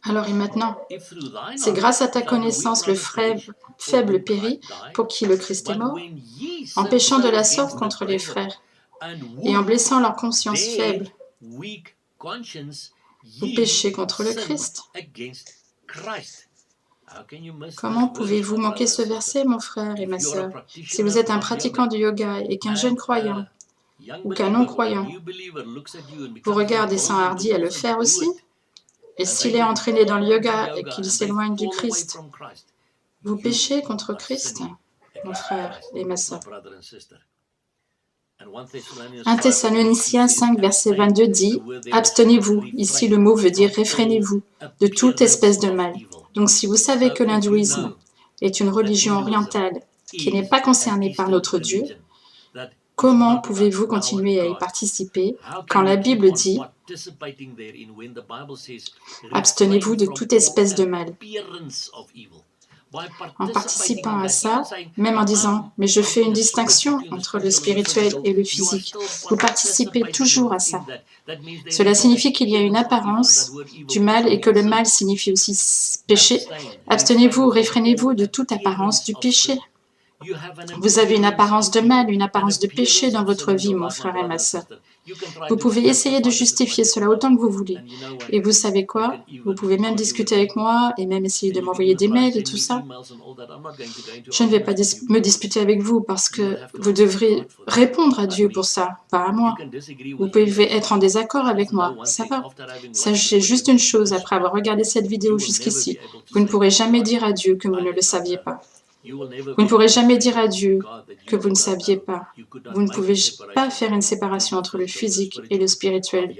Alors et maintenant, c'est grâce à ta connaissance le faible périt pour qui le Christ est mort, en péchant de la sorte contre les frères et en blessant leur conscience faible. Vous péchez contre le Christ. Comment pouvez-vous manquer ce verset, mon frère et ma sœur, si vous êtes un pratiquant du yoga et qu'un jeune croyant ou qu'un non-croyant vous regarde et s'enhardit à le faire aussi? Et s'il est entraîné dans le yoga et qu'il s'éloigne du Christ, vous péchez contre Christ, mon frère et ma sœur. 1 Thessaloniciens 5, verset 22 dit « Abstenez-vous ». Ici, le mot veut dire « réfrénez-vous » de toute espèce de mal. Donc, si vous savez que l'hindouisme est une religion orientale qui n'est pas concernée par notre Dieu, comment pouvez-vous continuer à y participer quand la Bible dit « Abstenez-vous de toute espèce de mal ». En participant à ça, même en disant « mais je fais une distinction entre le spirituel et le physique », vous participez toujours à ça. Cela signifie qu'il y a une apparence du mal et que le mal signifie aussi péché. Abstenez-vous, réfrénez-vous de toute apparence du péché. Vous avez une apparence de mal, une apparence de péché dans votre vie, mon frère et ma sœur. Vous pouvez essayer de justifier cela autant que vous voulez. Et vous savez quoi? Vous pouvez même discuter avec moi et même essayer de m'envoyer des mails et tout ça. Je ne vais pas me disputer avec vous parce que vous devrez répondre à Dieu pour ça, pas à moi. Vous pouvez être en désaccord avec moi, ça va. Sachez juste une chose, après avoir regardé cette vidéo jusqu'ici, vous ne pourrez jamais dire à Dieu que vous ne le saviez pas. Vous ne pourrez jamais dire à Dieu que vous ne saviez pas. Vous ne pouvez pas faire une séparation entre le physique et le spirituel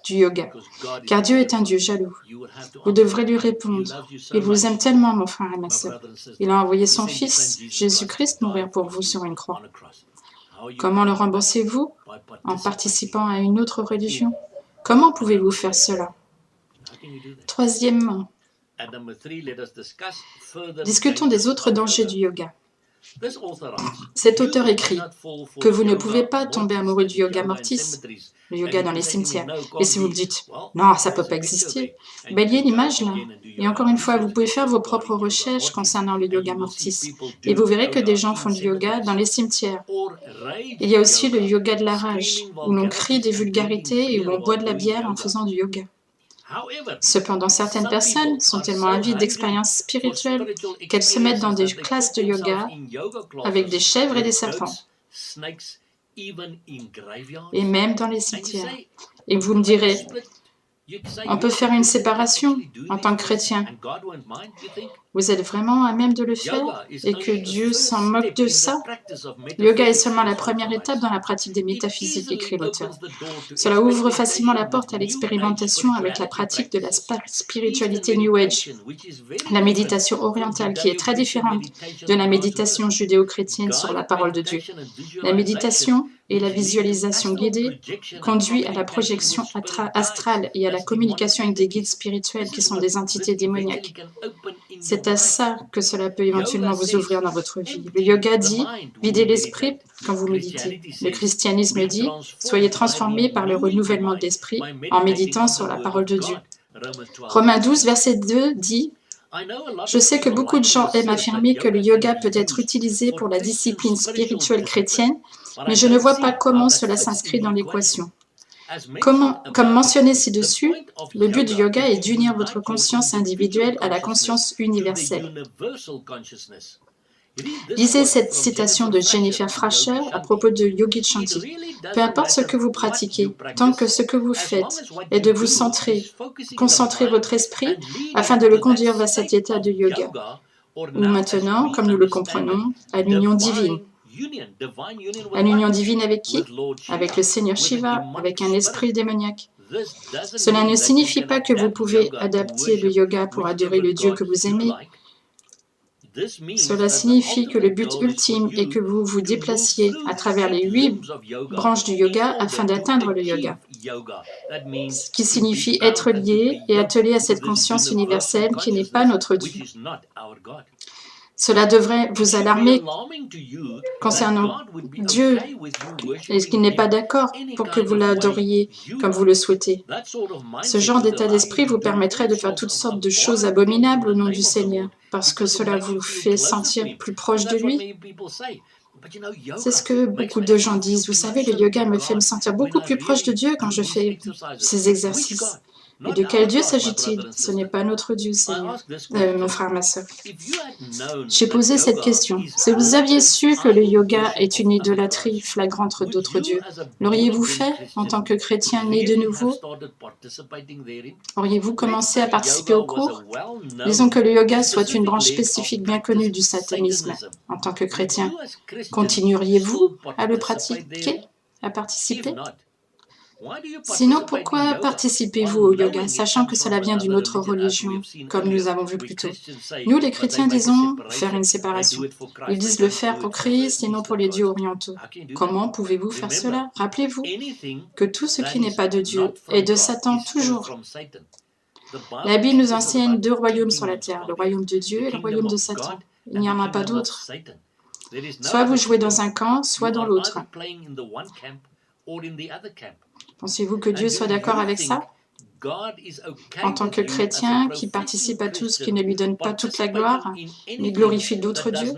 du yoga, car Dieu est un Dieu jaloux. Vous devrez lui répondre. Il vous aime tellement, mon frère et ma sœur. Il a envoyé son Fils, Jésus-Christ, mourir pour vous sur une croix. Comment le remboursez-vous? En participant à une autre religion? Comment pouvez-vous faire cela? Troisièmement, discutons des autres dangers du yoga. Cet auteur écrit que vous ne pouvez pas tomber amoureux du yoga mortis, le yoga dans les cimetières. Et si vous me dites, non, ça ne peut pas exister, ben, il y a l'image là. Et encore une fois, vous pouvez faire vos propres recherches concernant le yoga mortis. Et vous verrez que des gens font du yoga dans les cimetières. Il y a aussi le yoga de la rage, où l'on crie des vulgarités et où on boit de la bière en faisant du yoga. Cependant, certaines personnes sont tellement avides d'expériences spirituelles qu'elles se mettent dans des classes de yoga avec des chèvres et des serpents, et même dans les cimetières. Et vous me direz, on peut faire une séparation en tant que chrétien. Vous êtes vraiment à même de le faire et que Dieu s'en moque de ça? Le yoga est seulement la première étape dans la pratique des métaphysiques, écrit l'auteur. Cela ouvre facilement la porte à l'expérimentation avec la pratique de la spiritualité New Age, la méditation orientale qui est très différente de la méditation judéo-chrétienne sur la parole de Dieu. La méditation et la visualisation guidée conduit à la projection astrale et à la communication avec des guides spirituels qui sont des entités démoniaques. C'est à ça que cela peut éventuellement vous ouvrir dans votre vie. Le yoga dit « videz l'esprit quand vous méditez ». Le christianisme dit « soyez transformés par le renouvellement de l'esprit en méditant sur la parole de Dieu ». Romains 12, verset 2 dit « Je sais que beaucoup de gens aiment affirmer que le yoga peut être utilisé pour la discipline spirituelle chrétienne, mais je ne vois pas comment cela s'inscrit dans l'équation. Comme mentionné ci-dessus, le but du yoga est d'unir votre conscience individuelle à la conscience universelle. Lisez cette citation de Jennifer Frasher à propos de Yogi Chanti. Peu importe ce que vous pratiquez, tant que ce que vous faites est de vous concentrer votre esprit afin de le conduire vers cet état de yoga, ou maintenant, comme nous le comprenons, à l'union divine. À l'union divine avec qui? Avec le Seigneur Shiva, avec un esprit démoniaque. Cela ne signifie pas que vous pouvez adapter le yoga pour adorer le Dieu que vous aimez. Cela signifie que le but ultime est que vous vous déplaciez à travers les 8 branches du yoga afin d'atteindre le yoga, ce qui signifie être lié et attelé à cette conscience universelle qui n'est pas notre Dieu. Cela devrait vous alarmer concernant Dieu et ce qu'il n'est pas d'accord pour que vous l'adoriez comme vous le souhaitez. Ce genre d'état d'esprit vous permettrait de faire toutes sortes de choses abominables au nom du Seigneur, parce que cela vous fait sentir plus proche de lui. C'est ce que beaucoup de gens disent. Vous savez, le yoga me fait me sentir beaucoup plus proche de Dieu quand je fais ces exercices. Et de quel Dieu s'agit-il? Ce n'est pas notre Dieu, Seigneur, mon frère, ma sœur. J'ai posé cette question. Si vous aviez su que le yoga est une idolâtrie flagrante d'autres dieux, l'auriez-vous fait en tant que chrétien né de nouveau? Auriez-vous commencé à participer aux cours? Disons que le yoga soit une branche spécifique bien connue du satanisme. En tant que chrétien, continueriez-vous à le pratiquer? à participer? Sinon, pourquoi participez-vous au yoga, sachant que cela vient d'une autre religion, comme nous avons vu plus tôt? Nous, les chrétiens, disons faire une séparation. Ils disent le faire pour Christ et non pour les dieux orientaux. Comment pouvez-vous faire cela? Rappelez-vous que tout ce qui n'est pas de Dieu est de Satan toujours. La Bible nous enseigne deux royaumes sur la terre, le royaume de Dieu et le royaume de Satan. Il n'y en a pas d'autre. Soit vous jouez dans un camp, soit dans l'autre. Pensez-vous que Dieu soit d'accord avec ça? En tant que chrétien qui participe à tout ce qui ne lui donne pas toute la gloire, mais glorifie d'autres dieux?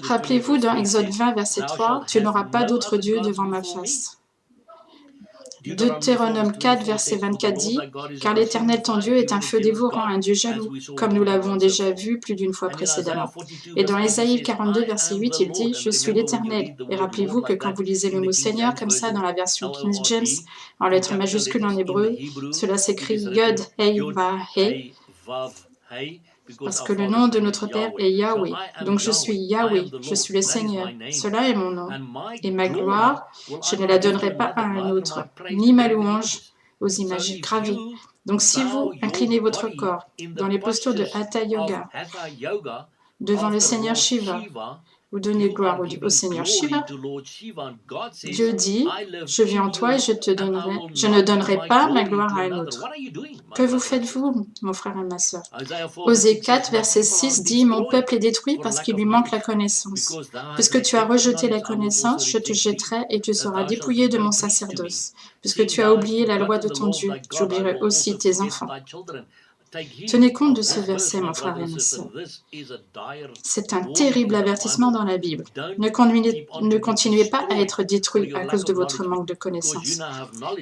Rappelez-vous dans Exode 20, verset 3, « Tu n'auras pas d'autre Dieu devant ma face ». Deutéronome 4, verset 24 dit « Car l'Éternel ton Dieu est un feu dévorant, un Dieu jaloux, comme nous l'avons déjà vu plus d'une fois précédemment. » Et dans Ésaïe 42, verset 8, il dit « Je suis l'Éternel ». Et rappelez-vous que quand vous lisez le mot Seigneur comme ça dans la version King James, en lettres majuscules en hébreu, cela s'écrit Yod, Hei, Vav, Hei, parce que le nom de notre Père est Yahweh. Donc je suis Yahweh, je suis le Seigneur. Cela est mon nom. Et ma gloire, je ne la donnerai pas à un autre, ni ma louange aux images gravées. Donc si vous inclinez votre corps dans les postures de Hatha Yoga devant le Seigneur Shiva, vous donnez gloire au Seigneur Shiva. Dieu dit, je vis en toi et je ne donnerai pas ma gloire à un autre. Que vous faites-vous, mon frère et ma sœur? Osée 4, verset 6 dit, mon peuple est détruit parce qu'il lui manque la connaissance. Puisque tu as rejeté la connaissance, je te jetterai et tu seras dépouillé de mon sacerdoce. Puisque tu as oublié la loi de ton Dieu, j'oublierai aussi tes enfants. Tenez compte de ce verset, mon frère et ma sœur. C'est un terrible avertissement dans la Bible. Ne continuez pas à être détruits à cause de votre manque de connaissances.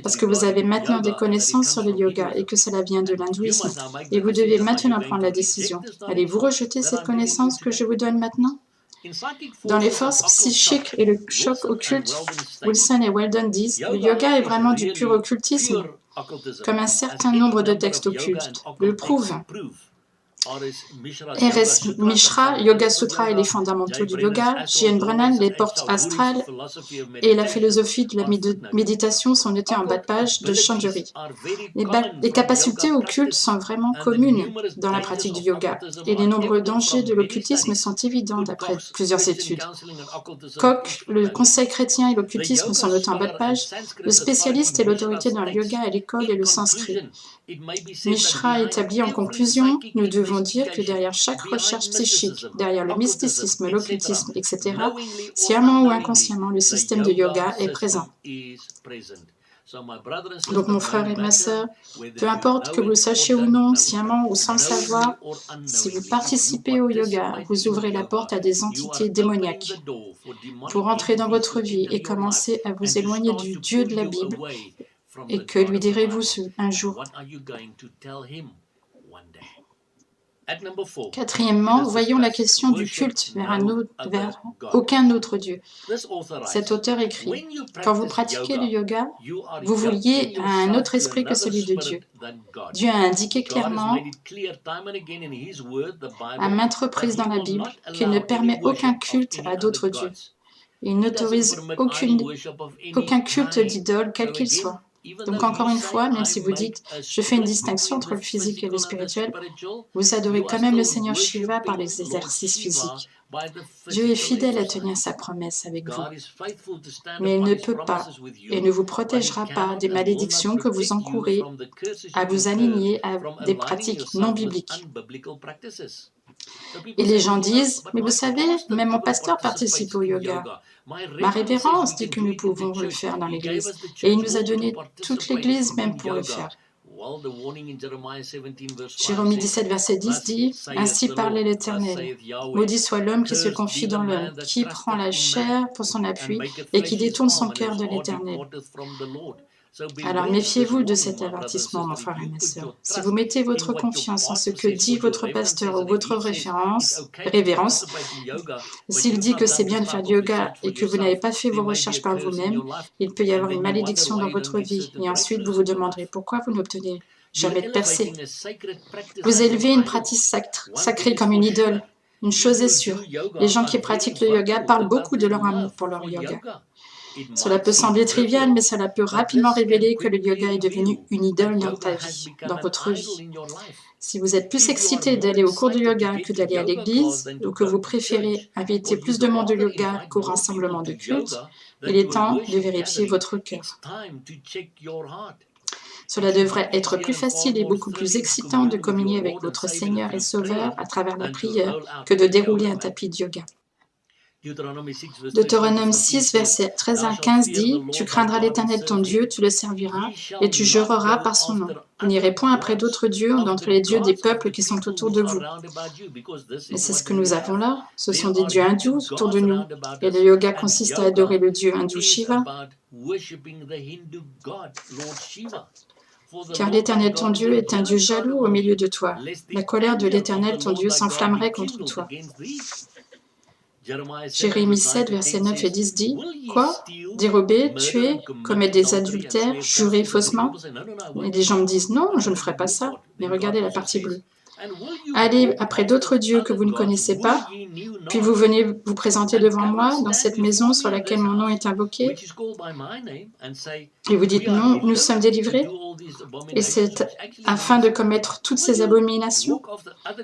Parce que vous avez maintenant des connaissances sur le yoga et que cela vient de l'hindouisme. Et vous devez maintenant prendre la décision. Allez-vous rejeter cette connaissance que je vous donne maintenant? Dans les forces psychiques et le choc occulte, Wilson et Weldon disent « Le yoga est vraiment du pur occultisme ». Comme un certain nombre de textes occultes le prouvent. R.S. Mishra, Yoga Sutra et les fondamentaux du yoga, J.N. Brennan, les portes astrales et la philosophie de la méditation sont notées en bas de page de Chanjari. Les capacités occultes sont vraiment communes dans la pratique du yoga et les nombreux dangers de l'occultisme sont évidents d'après plusieurs études. Koch, le Conseil chrétien et l'occultisme sont notés en bas de page. Le spécialiste et l'autorité dans le yoga et l'école est le sanskrit. Mishra établit en conclusion, nous devons dire que derrière chaque recherche psychique, derrière le mysticisme, l'occultisme, etc., sciemment ou inconsciemment, le système de yoga est présent. Donc mon frère et ma sœur, peu importe que vous le sachiez ou non, sciemment ou sans le savoir, si vous participez au yoga, vous ouvrez la porte à des entités démoniaques pour entrer dans votre vie et commencer à vous éloigner du Dieu de la Bible. Et que lui direz-vous un jour? Quatrièmement, voyons la question du culte vers aucun autre Dieu. Cet auteur écrit, « Quand vous pratiquez le yoga, vous vous liez à un autre esprit que celui de Dieu. Dieu a indiqué clairement, à maintes reprises dans la Bible, qu'il ne permet aucun culte à d'autres dieux. Il n'autorise aucun culte d'idole, quel qu'il soit. Donc encore une fois, même si vous dites « je fais une distinction entre le physique et le spirituel », vous adorez quand même le Seigneur Shiva par les exercices physiques. Dieu est fidèle à tenir sa promesse avec vous, mais il ne peut pas et ne vous protégera pas des malédictions que vous encourez à vous aligner à des pratiques non bibliques. Et les gens disent « mais vous savez, même mon pasteur participe au yoga. Ma révérence dit que nous pouvons le faire dans l'église, et il nous a donné toute l'église même pour le faire. » Jérémie 17, verset 10 dit « Ainsi parlait l'Éternel. Maudit soit l'homme qui se confie dans l'homme, qui prend la chair pour son appui et qui détourne son cœur de l'Éternel. » Alors méfiez-vous de cet avertissement, mon frère et ma sœur. Si vous mettez votre confiance en ce que dit votre pasteur ou votre révérence, s'il dit que c'est bien de faire du yoga et que vous n'avez pas fait vos recherches par vous-même, il peut y avoir une malédiction dans votre vie. Et ensuite, vous vous demanderez pourquoi vous n'obtenez jamais de percée. Vous élevez une pratique sacrée comme une idole. Une chose est sûre, les gens qui pratiquent le yoga parlent beaucoup de leur amour pour leur yoga. Cela peut sembler trivial, mais cela peut rapidement révéler que le yoga est devenu une idole dans ta vie, dans votre vie. Si vous êtes plus excité d'aller au cours de yoga que d'aller à l'église, ou que vous préférez inviter plus de monde au yoga qu'au rassemblement de culte, il est temps de vérifier votre cœur. Cela devrait être plus facile et beaucoup plus excitant de communier avec votre Seigneur et Sauveur à travers la prière que de dérouler un tapis de yoga. Deutéronome 6, versets 13 à 15 dit « Tu craindras l'Éternel ton Dieu, tu le serviras, et tu jureras par son nom. Vous n'irez point après d'autres dieux d'entre les dieux des peuples qui sont autour de vous. » Mais c'est ce que nous avons là, ce sont des dieux hindous autour de nous, et le yoga consiste à adorer le dieu hindou Shiva. Car l'Éternel ton Dieu est un Dieu jaloux au milieu de toi. La colère de l'Éternel ton Dieu s'enflammerait contre toi. Jérémie 7, versets 9 et 10 dit « Quoi? Dérober, tuer, commettre des adultères, jurer faussement ?» Et les gens me disent « Non, je ne ferai pas ça. » Mais regardez la partie bleue. « Allez après d'autres dieux que vous ne connaissez pas, puis vous venez vous présenter devant moi dans cette maison sur laquelle mon nom est invoqué, et vous dites « Non, nous sommes délivrés. » Et c'est afin de commettre toutes ces abominations,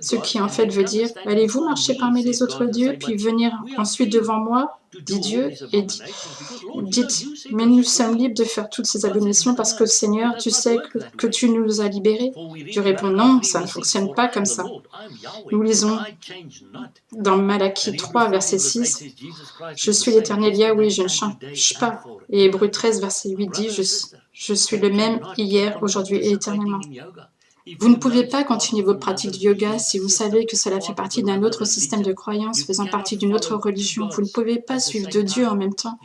ce qui en fait veut dire « Allez-vous marcher parmi les autres dieux, puis venir ensuite devant moi, dit Dieu, et dites « Mais nous sommes libres de faire toutes ces abominations parce que Seigneur, tu sais que tu nous as libérés. » Je réponds « Non, ça ne fonctionne pas comme ça. » Nous lisons dans Malachie 3, verset 6, « Je suis l'Éternel Yahweh, je ne change pas. » Et Hébreux 13, verset 8 dit « Je suis le même hier, aujourd'hui et éternellement. » Vous ne pouvez pas continuer votre pratique du yoga si vous savez que cela fait partie d'un autre système de croyance, faisant partie d'une autre religion. Vous ne pouvez pas suivre deux dieux en même temps.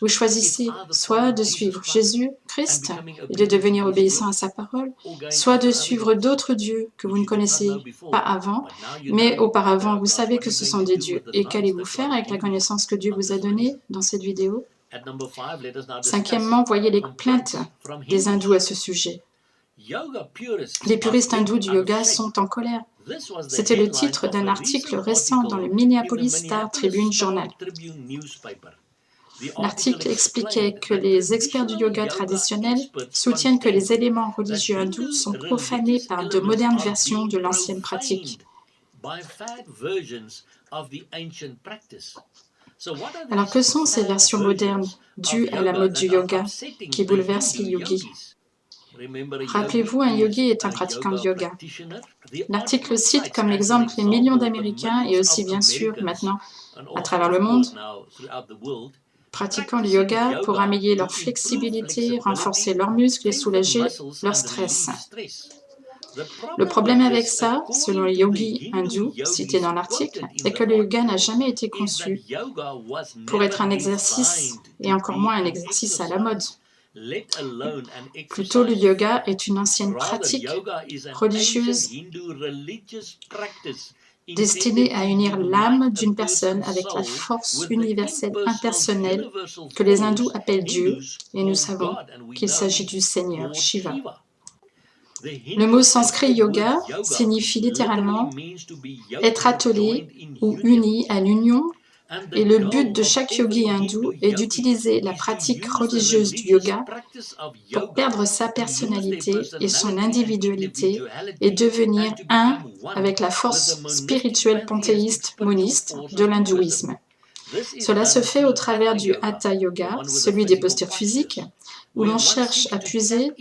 Vous choisissez soit de suivre Jésus, Christ, et de devenir obéissant à sa parole, soit de suivre d'autres dieux que vous ne connaissez pas avant, mais auparavant vous savez que ce sont des dieux. Et qu'allez-vous faire avec la connaissance que Dieu vous a donnée dans cette vidéo? Cinquièmement, voyez les plaintes des hindous à ce sujet. Les puristes hindous du yoga sont en colère. C'était le titre d'un article récent dans le Minneapolis Star-Tribune Journal. L'article expliquait que les experts du yoga traditionnel soutiennent que les éléments religieux hindous sont profanés par de modernes versions de l'ancienne pratique. Alors que sont ces versions modernes dues à la mode du yoga qui bouleversent les yogis? Rappelez-vous, un yogi est un pratiquant de yoga. L'article cite comme exemple les millions d'Américains et aussi bien sûr maintenant à travers le monde pratiquant le yoga pour améliorer leur flexibilité, renforcer leurs muscles et soulager leur stress. Le problème avec ça, selon les yogis hindous cités dans l'article, est que le yoga n'a jamais été conçu pour être un exercice et encore moins un exercice à la mode. Plutôt, le yoga est une ancienne pratique religieuse destinée à unir l'âme d'une personne avec la force universelle impersonnelle que les hindous appellent Dieu, et nous savons qu'il s'agit du Seigneur Shiva. Le mot sanskrit yoga signifie littéralement être attelé ou uni à l'union. Et le but de chaque yogi hindou est d'utiliser la pratique religieuse du yoga pour perdre sa personnalité et son individualité et devenir un avec la force spirituelle panthéiste moniste de l'hindouisme. Cela se fait au travers du Hatha Yoga, celui des postures physiques, où l'on cherche à puiser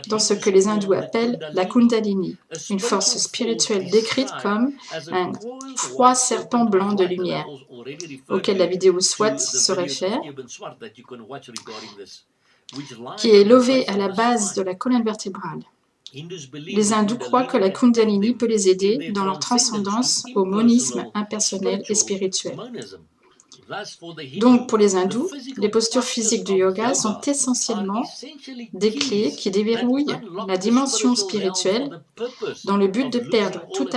dans ce que les hindous appellent la Kundalini, une force spirituelle décrite comme un froid serpent blanc de lumière, auquel la vidéo SWAT se réfère, qui est lové à la base de la colonne vertébrale. Les hindous croient que la Kundalini peut les aider dans leur transcendance au monisme impersonnel et spirituel. Donc, pour les hindous, les postures physiques du yoga sont essentiellement des clés qui déverrouillent la dimension spirituelle dans le but de perdre tout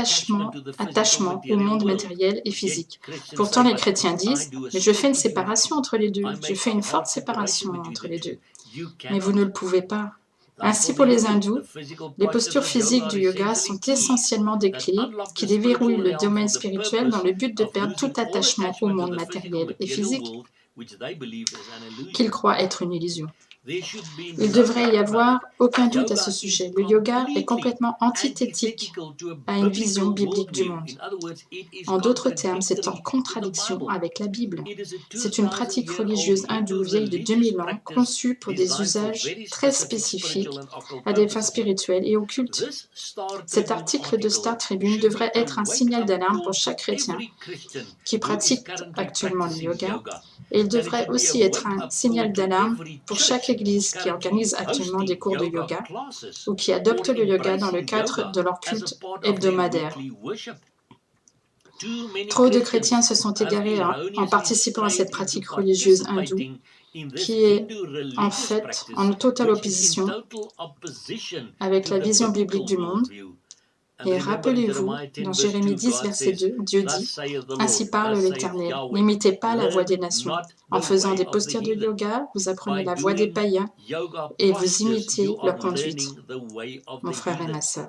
attachement au monde matériel et physique. Pourtant, les chrétiens disent « Mais je fais une séparation entre les deux, je fais une forte séparation entre les deux. » Mais vous ne le pouvez pas. Ainsi, pour les hindous, les postures physiques du yoga sont essentiellement des clés qui déverrouillent le domaine spirituel dans le but de perdre tout attachement au monde matériel et physique qu'ils croient être une illusion. Il devrait y avoir aucun doute à ce sujet. Le yoga est complètement antithétique à une vision biblique du monde. En d'autres termes, c'est en contradiction avec la Bible. C'est une pratique religieuse hindoue vieille de 2000 ans, conçue pour des usages très spécifiques à des fins spirituelles et occultes. Cet article de Star Tribune devrait être un signal d'alarme pour chaque chrétien qui pratique actuellement le yoga, et il devrait aussi être un signal d'alarme pour chaque église qui organise actuellement des cours de yoga ou qui adopte le yoga dans le cadre de leur culte hebdomadaire. Trop de chrétiens se sont égarés en participant à cette pratique religieuse hindoue qui est en fait en totale opposition avec la vision biblique du monde. Et rappelez-vous, dans Jérémie 10, verset 2, Dieu dit « Ainsi parle l'Éternel, n'imitez pas la voie des nations. En faisant des postures de yoga, vous apprenez la voie des païens et vous imitez leur conduite. » Mon frère et ma sœur.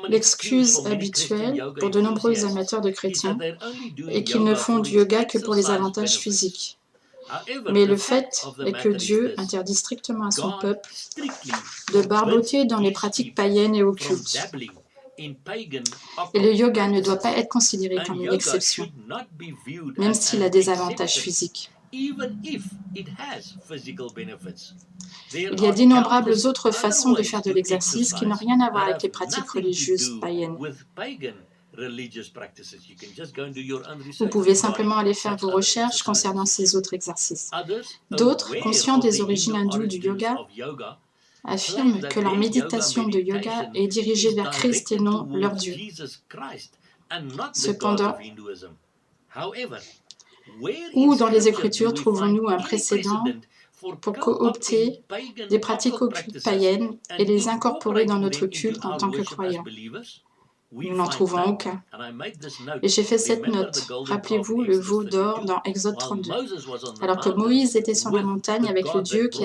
L'excuse habituelle pour de nombreux amateurs de chrétiens est qu'ils ne font du yoga que pour les avantages physiques. Mais le fait est que Dieu interdit strictement à son peuple de barboter dans les pratiques païennes et occultes. Et le yoga ne doit pas être considéré comme une exception, même s'il a des avantages physiques. Il y a d'innombrables autres façons de faire de l'exercice qui n'ont rien à voir avec les pratiques religieuses païennes. Vous pouvez simplement aller faire vos recherches concernant ces autres exercices. D'autres, conscients des origines hindoues du yoga, affirment que leur méditation de yoga est dirigée vers Christ et non leur Dieu. Cependant, où dans les Écritures trouvons-nous un précédent pour coopter des pratiques occultes païennes et les incorporer dans notre culte en tant que croyants? Nous n'en trouvons aucun. Et j'ai fait cette note. Rappelez-vous le veau d'or dans Exode 32. Alors que Moïse était sur la montagne avec le Dieu qui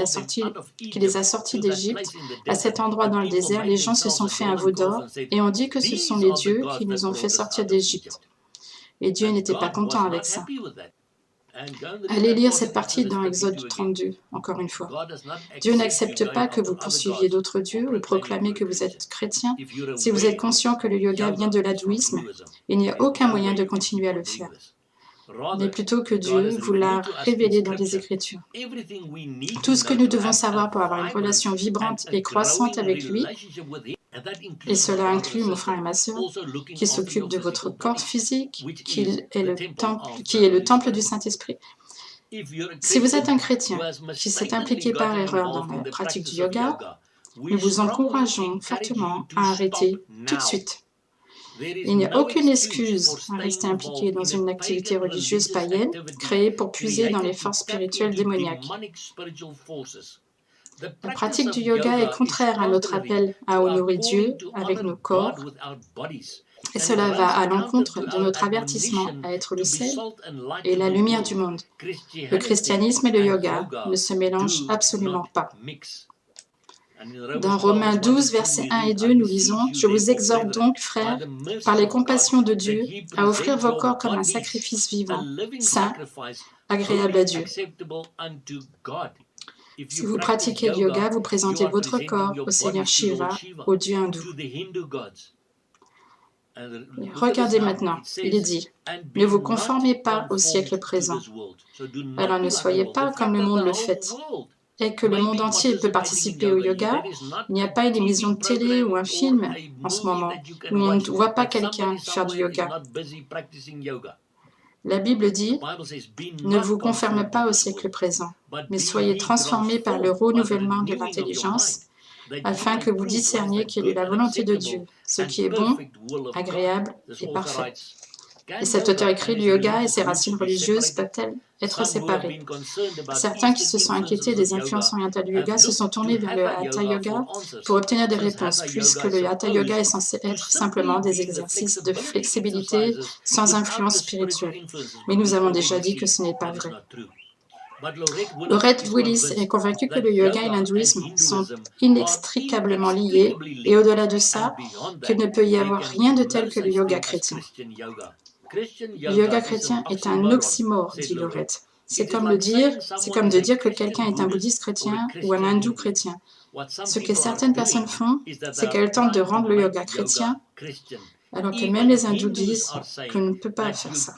les a sortis d'Égypte, à cet endroit dans le désert, les gens se sont fait un veau d'or et on dit que ce sont les dieux qui nous ont fait sortir d'Égypte. Et Dieu n'était pas content avec ça. Allez lire cette partie dans Exode 32, encore une fois. Dieu n'accepte pas que vous poursuiviez d'autres dieux ou proclamez que vous êtes chrétien. Si vous êtes conscient que le yoga vient de l'hindouisme, il n'y a aucun moyen de continuer à le faire. Mais plutôt que Dieu vous l'a révélé dans les Écritures. Tout ce que nous devons savoir pour avoir une relation vibrante et croissante avec lui, et cela inclut, mon frère et ma sœur, qui s'occupe de votre corps physique, qui est le temple du Saint-Esprit. Si vous êtes un chrétien qui s'est impliqué par erreur dans la pratique du yoga, nous vous encourageons fortement à arrêter tout de suite. Il n'y a aucune excuse à rester impliqué dans une activité religieuse païenne créée pour puiser dans les forces spirituelles démoniaques. La pratique du yoga est contraire à notre appel à honorer Dieu avec nos corps, et cela va à l'encontre de notre avertissement à être le sel et la lumière du monde. Le christianisme et le yoga ne se mélangent absolument pas. Dans Romains 12, versets 1 et 2, nous lisons « Je vous exhorte donc, frères, par les compassions de Dieu, à offrir vos corps comme un sacrifice vivant, saint, agréable à Dieu. » Si vous pratiquez le yoga, vous présentez votre corps au Seigneur Shiva, au Dieu hindou. Regardez maintenant, il est dit, « Ne vous conformez pas au siècle présent. » Alors ne soyez pas comme le monde le fait. Et que le monde entier peut participer au yoga, il n'y a pas une émission de télé ou un film en ce moment où on ne voit pas quelqu'un faire du yoga. La Bible dit « Ne vous conformez pas au siècle présent, mais soyez transformés par le renouvellement de l'intelligence, afin que vous discerniez quelle est la volonté de Dieu, ce qui est bon, agréable et parfait. » Et cet auteur écrit « Le yoga et ses racines religieuses peuvent-elles être séparées ?» Certains qui se sont inquiétés des influences orientales du yoga se sont tournés vers le Hatha Yoga pour obtenir des réponses, puisque le Hatha Yoga est censé être simplement des exercices de flexibilité sans influence spirituelle. Mais nous avons déjà dit que ce n'est pas vrai. Lorette Willis est convaincue que le yoga et l'hindouisme sont inextricablement liés et au-delà de ça, qu'il ne peut y avoir rien de tel que le yoga chrétien. Le yoga chrétien est un oxymore, dit Lorette. C'est comme de dire que quelqu'un est un bouddhiste chrétien ou un hindou chrétien. Ce que certaines personnes font, c'est qu'elles tentent de rendre le yoga chrétien, alors que même les hindous disent qu'on ne peut pas faire ça.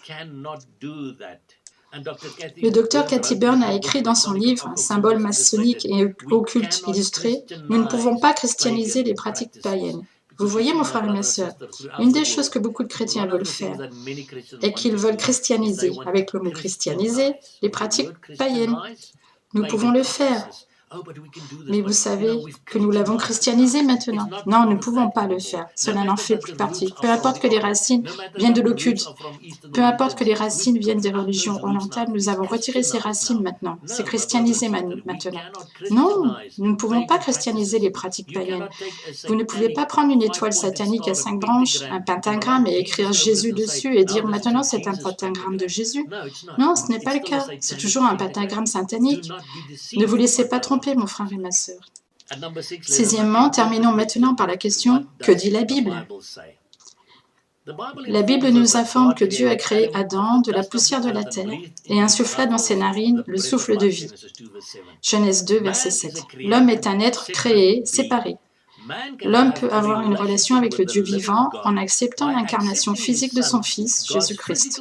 Le docteur Cathy Byrne a écrit dans son livre « Symboles maçonniques et occultes illustrés »« Nous ne pouvons pas christianiser les pratiques païennes. » Vous voyez, mon frère et ma sœur, une des choses que beaucoup de chrétiens veulent faire est qu'ils veulent christianiser, avec le mot christianiser, les pratiques païennes. Nous pouvons le faire. Mais vous savez que nous l'avons christianisé maintenant. Non, nous ne pouvons pas le faire. Cela n'en fait plus partie. Peu importe que les racines viennent de l'occulte, peu importe que les racines viennent des religions orientales, nous avons retiré ces racines maintenant. C'est christianisé maintenant. Non, nous ne pouvons pas christianiser les pratiques païennes. Vous ne pouvez pas prendre une étoile satanique à 5 branches, un pentagramme et écrire Jésus dessus et dire maintenant c'est un pentagramme de Jésus. Non, ce n'est pas le cas. C'est toujours un pentagramme satanique. Ne vous laissez pas tromper, mon frère et ma sœur. Sixièmement, terminons maintenant par la question « Que dit la Bible ?» La Bible nous informe que Dieu a créé Adam de la poussière de la terre et insuffla dans ses narines le souffle de vie. Genèse 2, verset 7. L'homme est un être créé, séparé. L'homme peut avoir une relation avec le Dieu vivant en acceptant l'incarnation physique de son Fils, Jésus-Christ.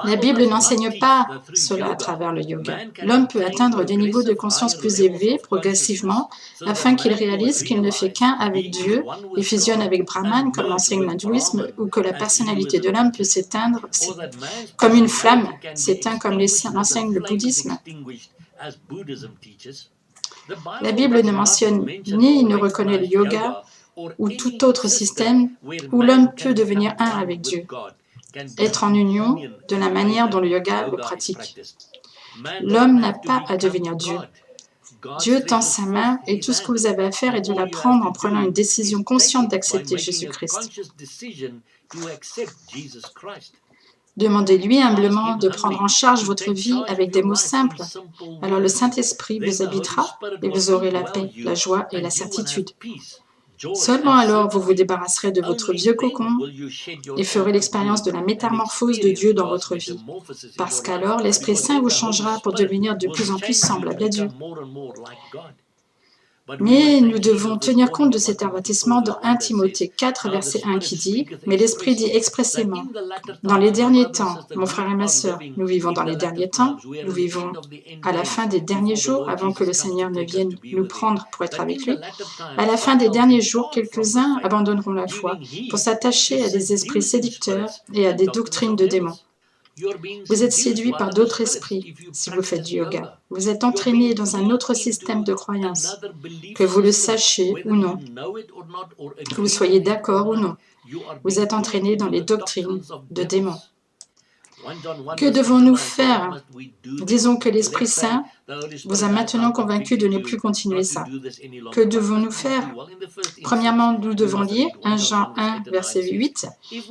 La Bible n'enseigne pas cela à travers le yoga. L'homme peut atteindre des niveaux de conscience plus élevés progressivement afin qu'il réalise qu'il ne fait qu'un avec Dieu et fusionne avec Brahman comme l'enseigne l'hindouisme ou que la personnalité de l'homme peut s'éteindre comme une flamme, s'éteint comme l'enseigne le bouddhisme. La Bible ne mentionne ni ne reconnaît le yoga ou tout autre système où l'homme peut devenir un avec Dieu. Être en union de la manière dont le yoga le pratique. L'homme n'a pas à devenir Dieu. Dieu tend sa main et tout ce que vous avez à faire est de la prendre en prenant une décision consciente d'accepter Jésus-Christ. Demandez-lui humblement de prendre en charge votre vie avec des mots simples. Alors le Saint-Esprit vous habitera et vous aurez la paix, la joie et la certitude. Seulement alors vous vous débarrasserez de votre vieux cocon et ferez l'expérience de la métamorphose de Dieu dans votre vie. Parce qu'alors l'Esprit Saint vous changera pour devenir de plus en plus semblable à Dieu. Mais nous devons tenir compte de cet avertissement dans 1 Timothée 4, verset 1 qui dit « Mais l'Esprit dit expressément, dans les derniers temps, mon frère et ma sœur, nous vivons dans les derniers temps, nous vivons à la fin des derniers jours, avant que le Seigneur ne vienne nous prendre pour être avec lui. À la fin des derniers jours, quelques-uns abandonneront la foi pour s'attacher à des esprits séducteurs et à des doctrines de démons. Vous êtes séduit par d'autres esprits si vous faites du yoga. Vous êtes entraîné dans un autre système de croyance, que vous le sachiez ou non, que vous soyez d'accord ou non. Vous êtes entraîné dans les doctrines de démons. Que devons-nous faire? Disons que l'Esprit Saint vous a maintenant convaincu de ne plus continuer ça. Que devons-nous faire? Premièrement, nous devons lire 1 Jean 1, verset 8.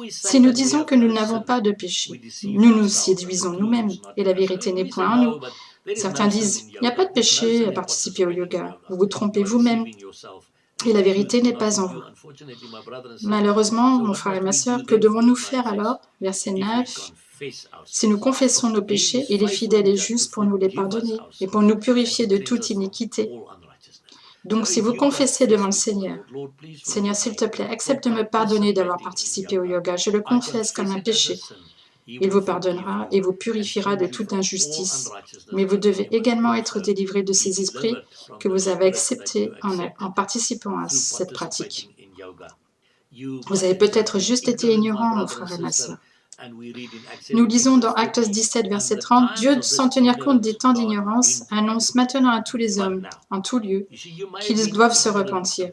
Si nous disons que nous n'avons pas de péché, nous nous séduisons nous-mêmes et la vérité n'est point en nous. Certains disent, il n'y a pas de péché à participer au yoga. Vous vous trompez vous-même et la vérité n'est pas en vous. Malheureusement, mon frère et ma sœur, que devons-nous faire alors? Verset 9. Si nous confessons nos péchés, il est fidèle et juste pour nous les pardonner et pour nous purifier de toute iniquité. Donc, si vous confessez devant le Seigneur, « Seigneur, s'il te plaît, accepte de me pardonner d'avoir participé au yoga, je le confesse comme un péché. » Il vous pardonnera et vous purifiera de toute injustice. Mais vous devez également être délivré de ces esprits que vous avez acceptés en participant à cette pratique. Vous avez peut-être juste été ignorant, mon frère et ma sœur. Nous lisons dans Actes 17, verset 30, « Dieu, sans tenir compte des temps d'ignorance, annonce maintenant à tous les hommes, en tout lieu, qu'ils doivent se repentir. »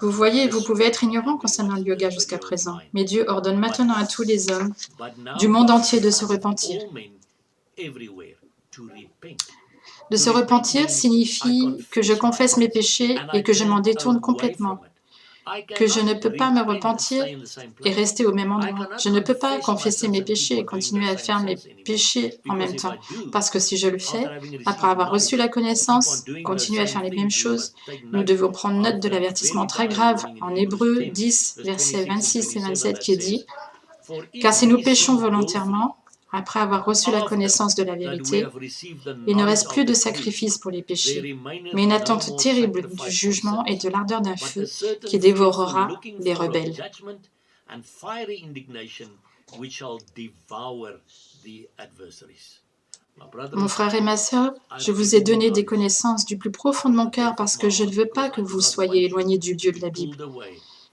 Vous voyez, vous pouvez être ignorant concernant le yoga jusqu'à présent, mais Dieu ordonne maintenant à tous les hommes du monde entier de se repentir. De se repentir signifie que je confesse mes péchés et que je m'en détourne complètement. que je ne peux pas me repentir et rester au même endroit. Je ne peux pas confesser mes péchés et continuer à faire mes péchés en même temps. Parce que si je le fais, après avoir reçu la connaissance, continuer à faire les mêmes choses, nous devons prendre note de l'avertissement très grave en Hébreux 10, versets 26 et 27 qui dit « Car si nous péchons volontairement, après avoir reçu la connaissance de la vérité, il ne reste plus de sacrifice pour les péchés, mais une attente terrible du jugement et de l'ardeur d'un feu qui dévorera les rebelles. » Mon frère et ma sœur, je vous ai donné des connaissances du plus profond de mon cœur parce que je ne veux pas que vous soyez éloignés du Dieu de la Bible.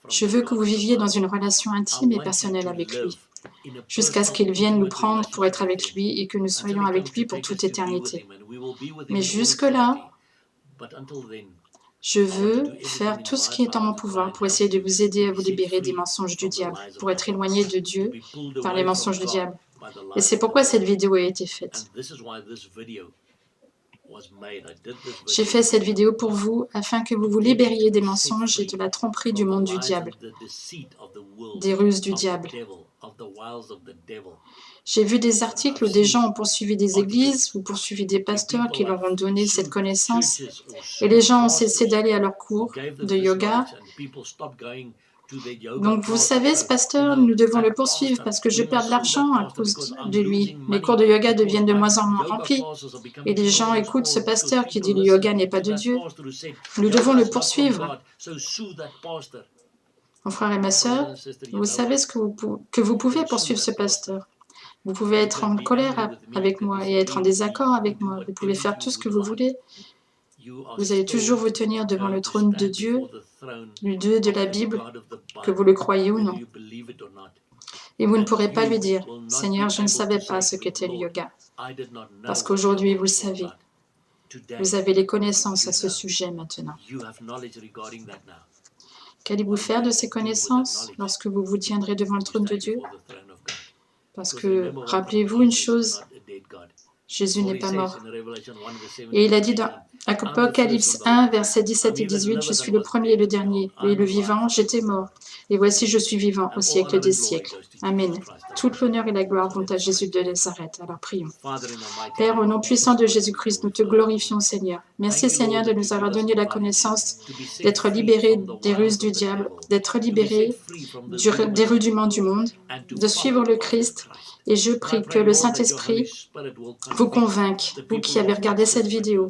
Je veux que vous viviez dans une relation intime et personnelle avec lui, jusqu'à ce qu'il vienne nous prendre pour être avec lui et que nous soyons avec lui pour toute éternité. Mais jusque-là, je veux faire tout ce qui est en mon pouvoir pour essayer de vous aider à vous libérer des mensonges du diable, pour être éloigné de Dieu par les mensonges du diable. Et c'est pourquoi cette vidéo a été faite. J'ai fait cette vidéo pour vous afin que vous vous libériez des mensonges et de la tromperie du monde du diable, des ruses du diable. J'ai vu des articles où des gens ont poursuivi des églises ou poursuivi des pasteurs qui leur ont donné cette connaissance et les gens ont cessé d'aller à leurs cours de yoga. Donc vous savez, ce pasteur, nous devons le poursuivre parce que je perds de l'argent à cause de lui. Mes cours de yoga deviennent de moins en moins remplis. Et les gens écoutent ce pasteur qui dit le yoga n'est pas de Dieu. Nous devons le poursuivre. Mon frère et ma sœur, vous savez que vous pouvez poursuivre ce pasteur. Vous pouvez être en colère avec moi et être en désaccord avec moi. Vous pouvez faire tout ce que vous voulez. Vous allez toujours vous tenir devant le trône de Dieu, du Dieu de la Bible, que vous le croyez ou non. Et vous ne pourrez pas lui dire, « Seigneur, je ne savais pas ce qu'était le yoga. » Parce qu'aujourd'hui, vous le savez. Vous avez les connaissances à ce sujet maintenant. Qu'allez-vous faire de ces connaissances lorsque vous vous tiendrez devant le trône de Dieu? Parce que, rappelez-vous une chose, Jésus n'est pas mort. Et il a dit dans Apocalypse 1, versets 17 et 18, « Je suis le premier et le dernier, et le vivant, j'étais mort. Et voici, je suis vivant au siècle des siècles. Amen. » Toute l'honneur et la gloire vont à Jésus de Nazareth. Alors prions. Père, au nom puissant de Jésus-Christ, nous te glorifions, Seigneur. Merci, Seigneur, de nous avoir donné la connaissance d'être libérés des ruses du diable, d'être libérés des rudiments du monde, de suivre le Christ. Et je prie que le Saint-Esprit vous convainque, vous qui avez regardé cette vidéo,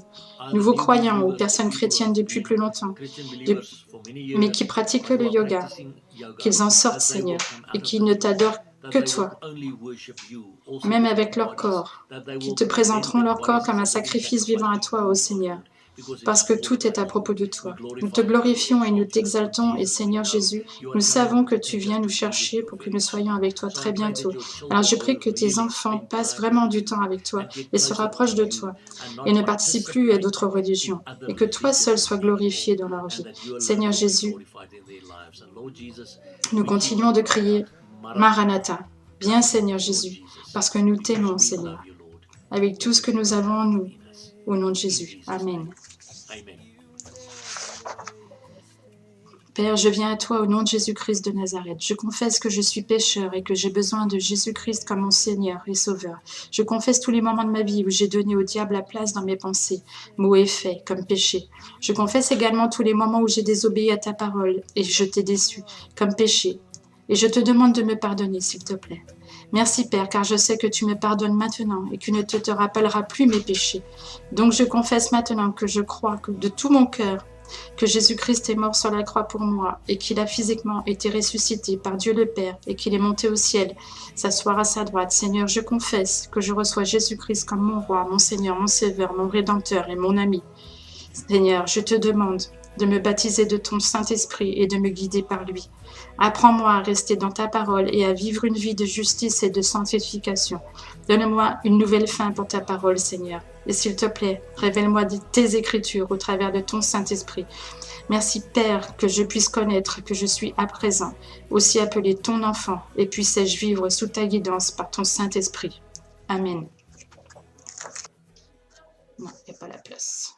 nouveaux croyants ou personnes chrétiennes depuis plus longtemps, mais qui pratiquent le yoga, qu'ils en sortent, Seigneur, et qu'ils ne t'adorent que toi, même avec leur corps, qu'ils te présenteront leur corps comme un sacrifice vivant à toi, ô Seigneur, parce que tout est à propos de toi. Nous te glorifions et nous t'exaltons, et Seigneur Jésus, nous savons que tu viens nous chercher pour que nous soyons avec toi très bientôt. Alors je prie que tes enfants passent vraiment du temps avec toi et se rapprochent de toi, et ne participent plus à d'autres religions, et que toi seul sois glorifié dans leur vie. Seigneur Jésus, nous continuons de crier Maranatha, bien Seigneur Jésus, parce que nous t'aimons, Seigneur, avec tout ce que nous avons en nous, au nom de Jésus. Amen. Père, je viens à toi au nom de Jésus-Christ de Nazareth. Je confesse que je suis pécheur et que j'ai besoin de Jésus-Christ comme mon Seigneur et Sauveur. Je confesse tous les moments de ma vie où j'ai donné au diable la place dans mes pensées, mots et faits, comme péché. Je confesse également tous les moments où j'ai désobéi à ta parole et je t'ai déçu, comme péché. Et je te demande de me pardonner, s'il te plaît. Merci, Père, car je sais que tu me pardonnes maintenant et que tu ne te rappelleras plus mes péchés. Donc je confesse maintenant que je crois que de tout mon cœur que Jésus-Christ est mort sur la croix pour moi et qu'il a physiquement été ressuscité par Dieu le Père et qu'il est monté au ciel, s'asseoir à sa droite. Seigneur, je confesse que je reçois Jésus-Christ comme mon roi, mon Seigneur, mon Sauveur, mon Rédempteur et mon ami. Seigneur, je te demande de me baptiser de ton Saint-Esprit et de me guider par lui. Apprends-moi à rester dans ta parole et à vivre une vie de justice et de sanctification. Donne-moi une nouvelle fin pour ta parole, Seigneur. Et s'il te plaît, révèle-moi tes Écritures au travers de ton Saint-Esprit. Merci, Père, que je puisse connaître que je suis à présent aussi appelé ton enfant et puisse-je vivre sous ta guidance par ton Saint-Esprit. Amen. Non, il n'y a pas la place.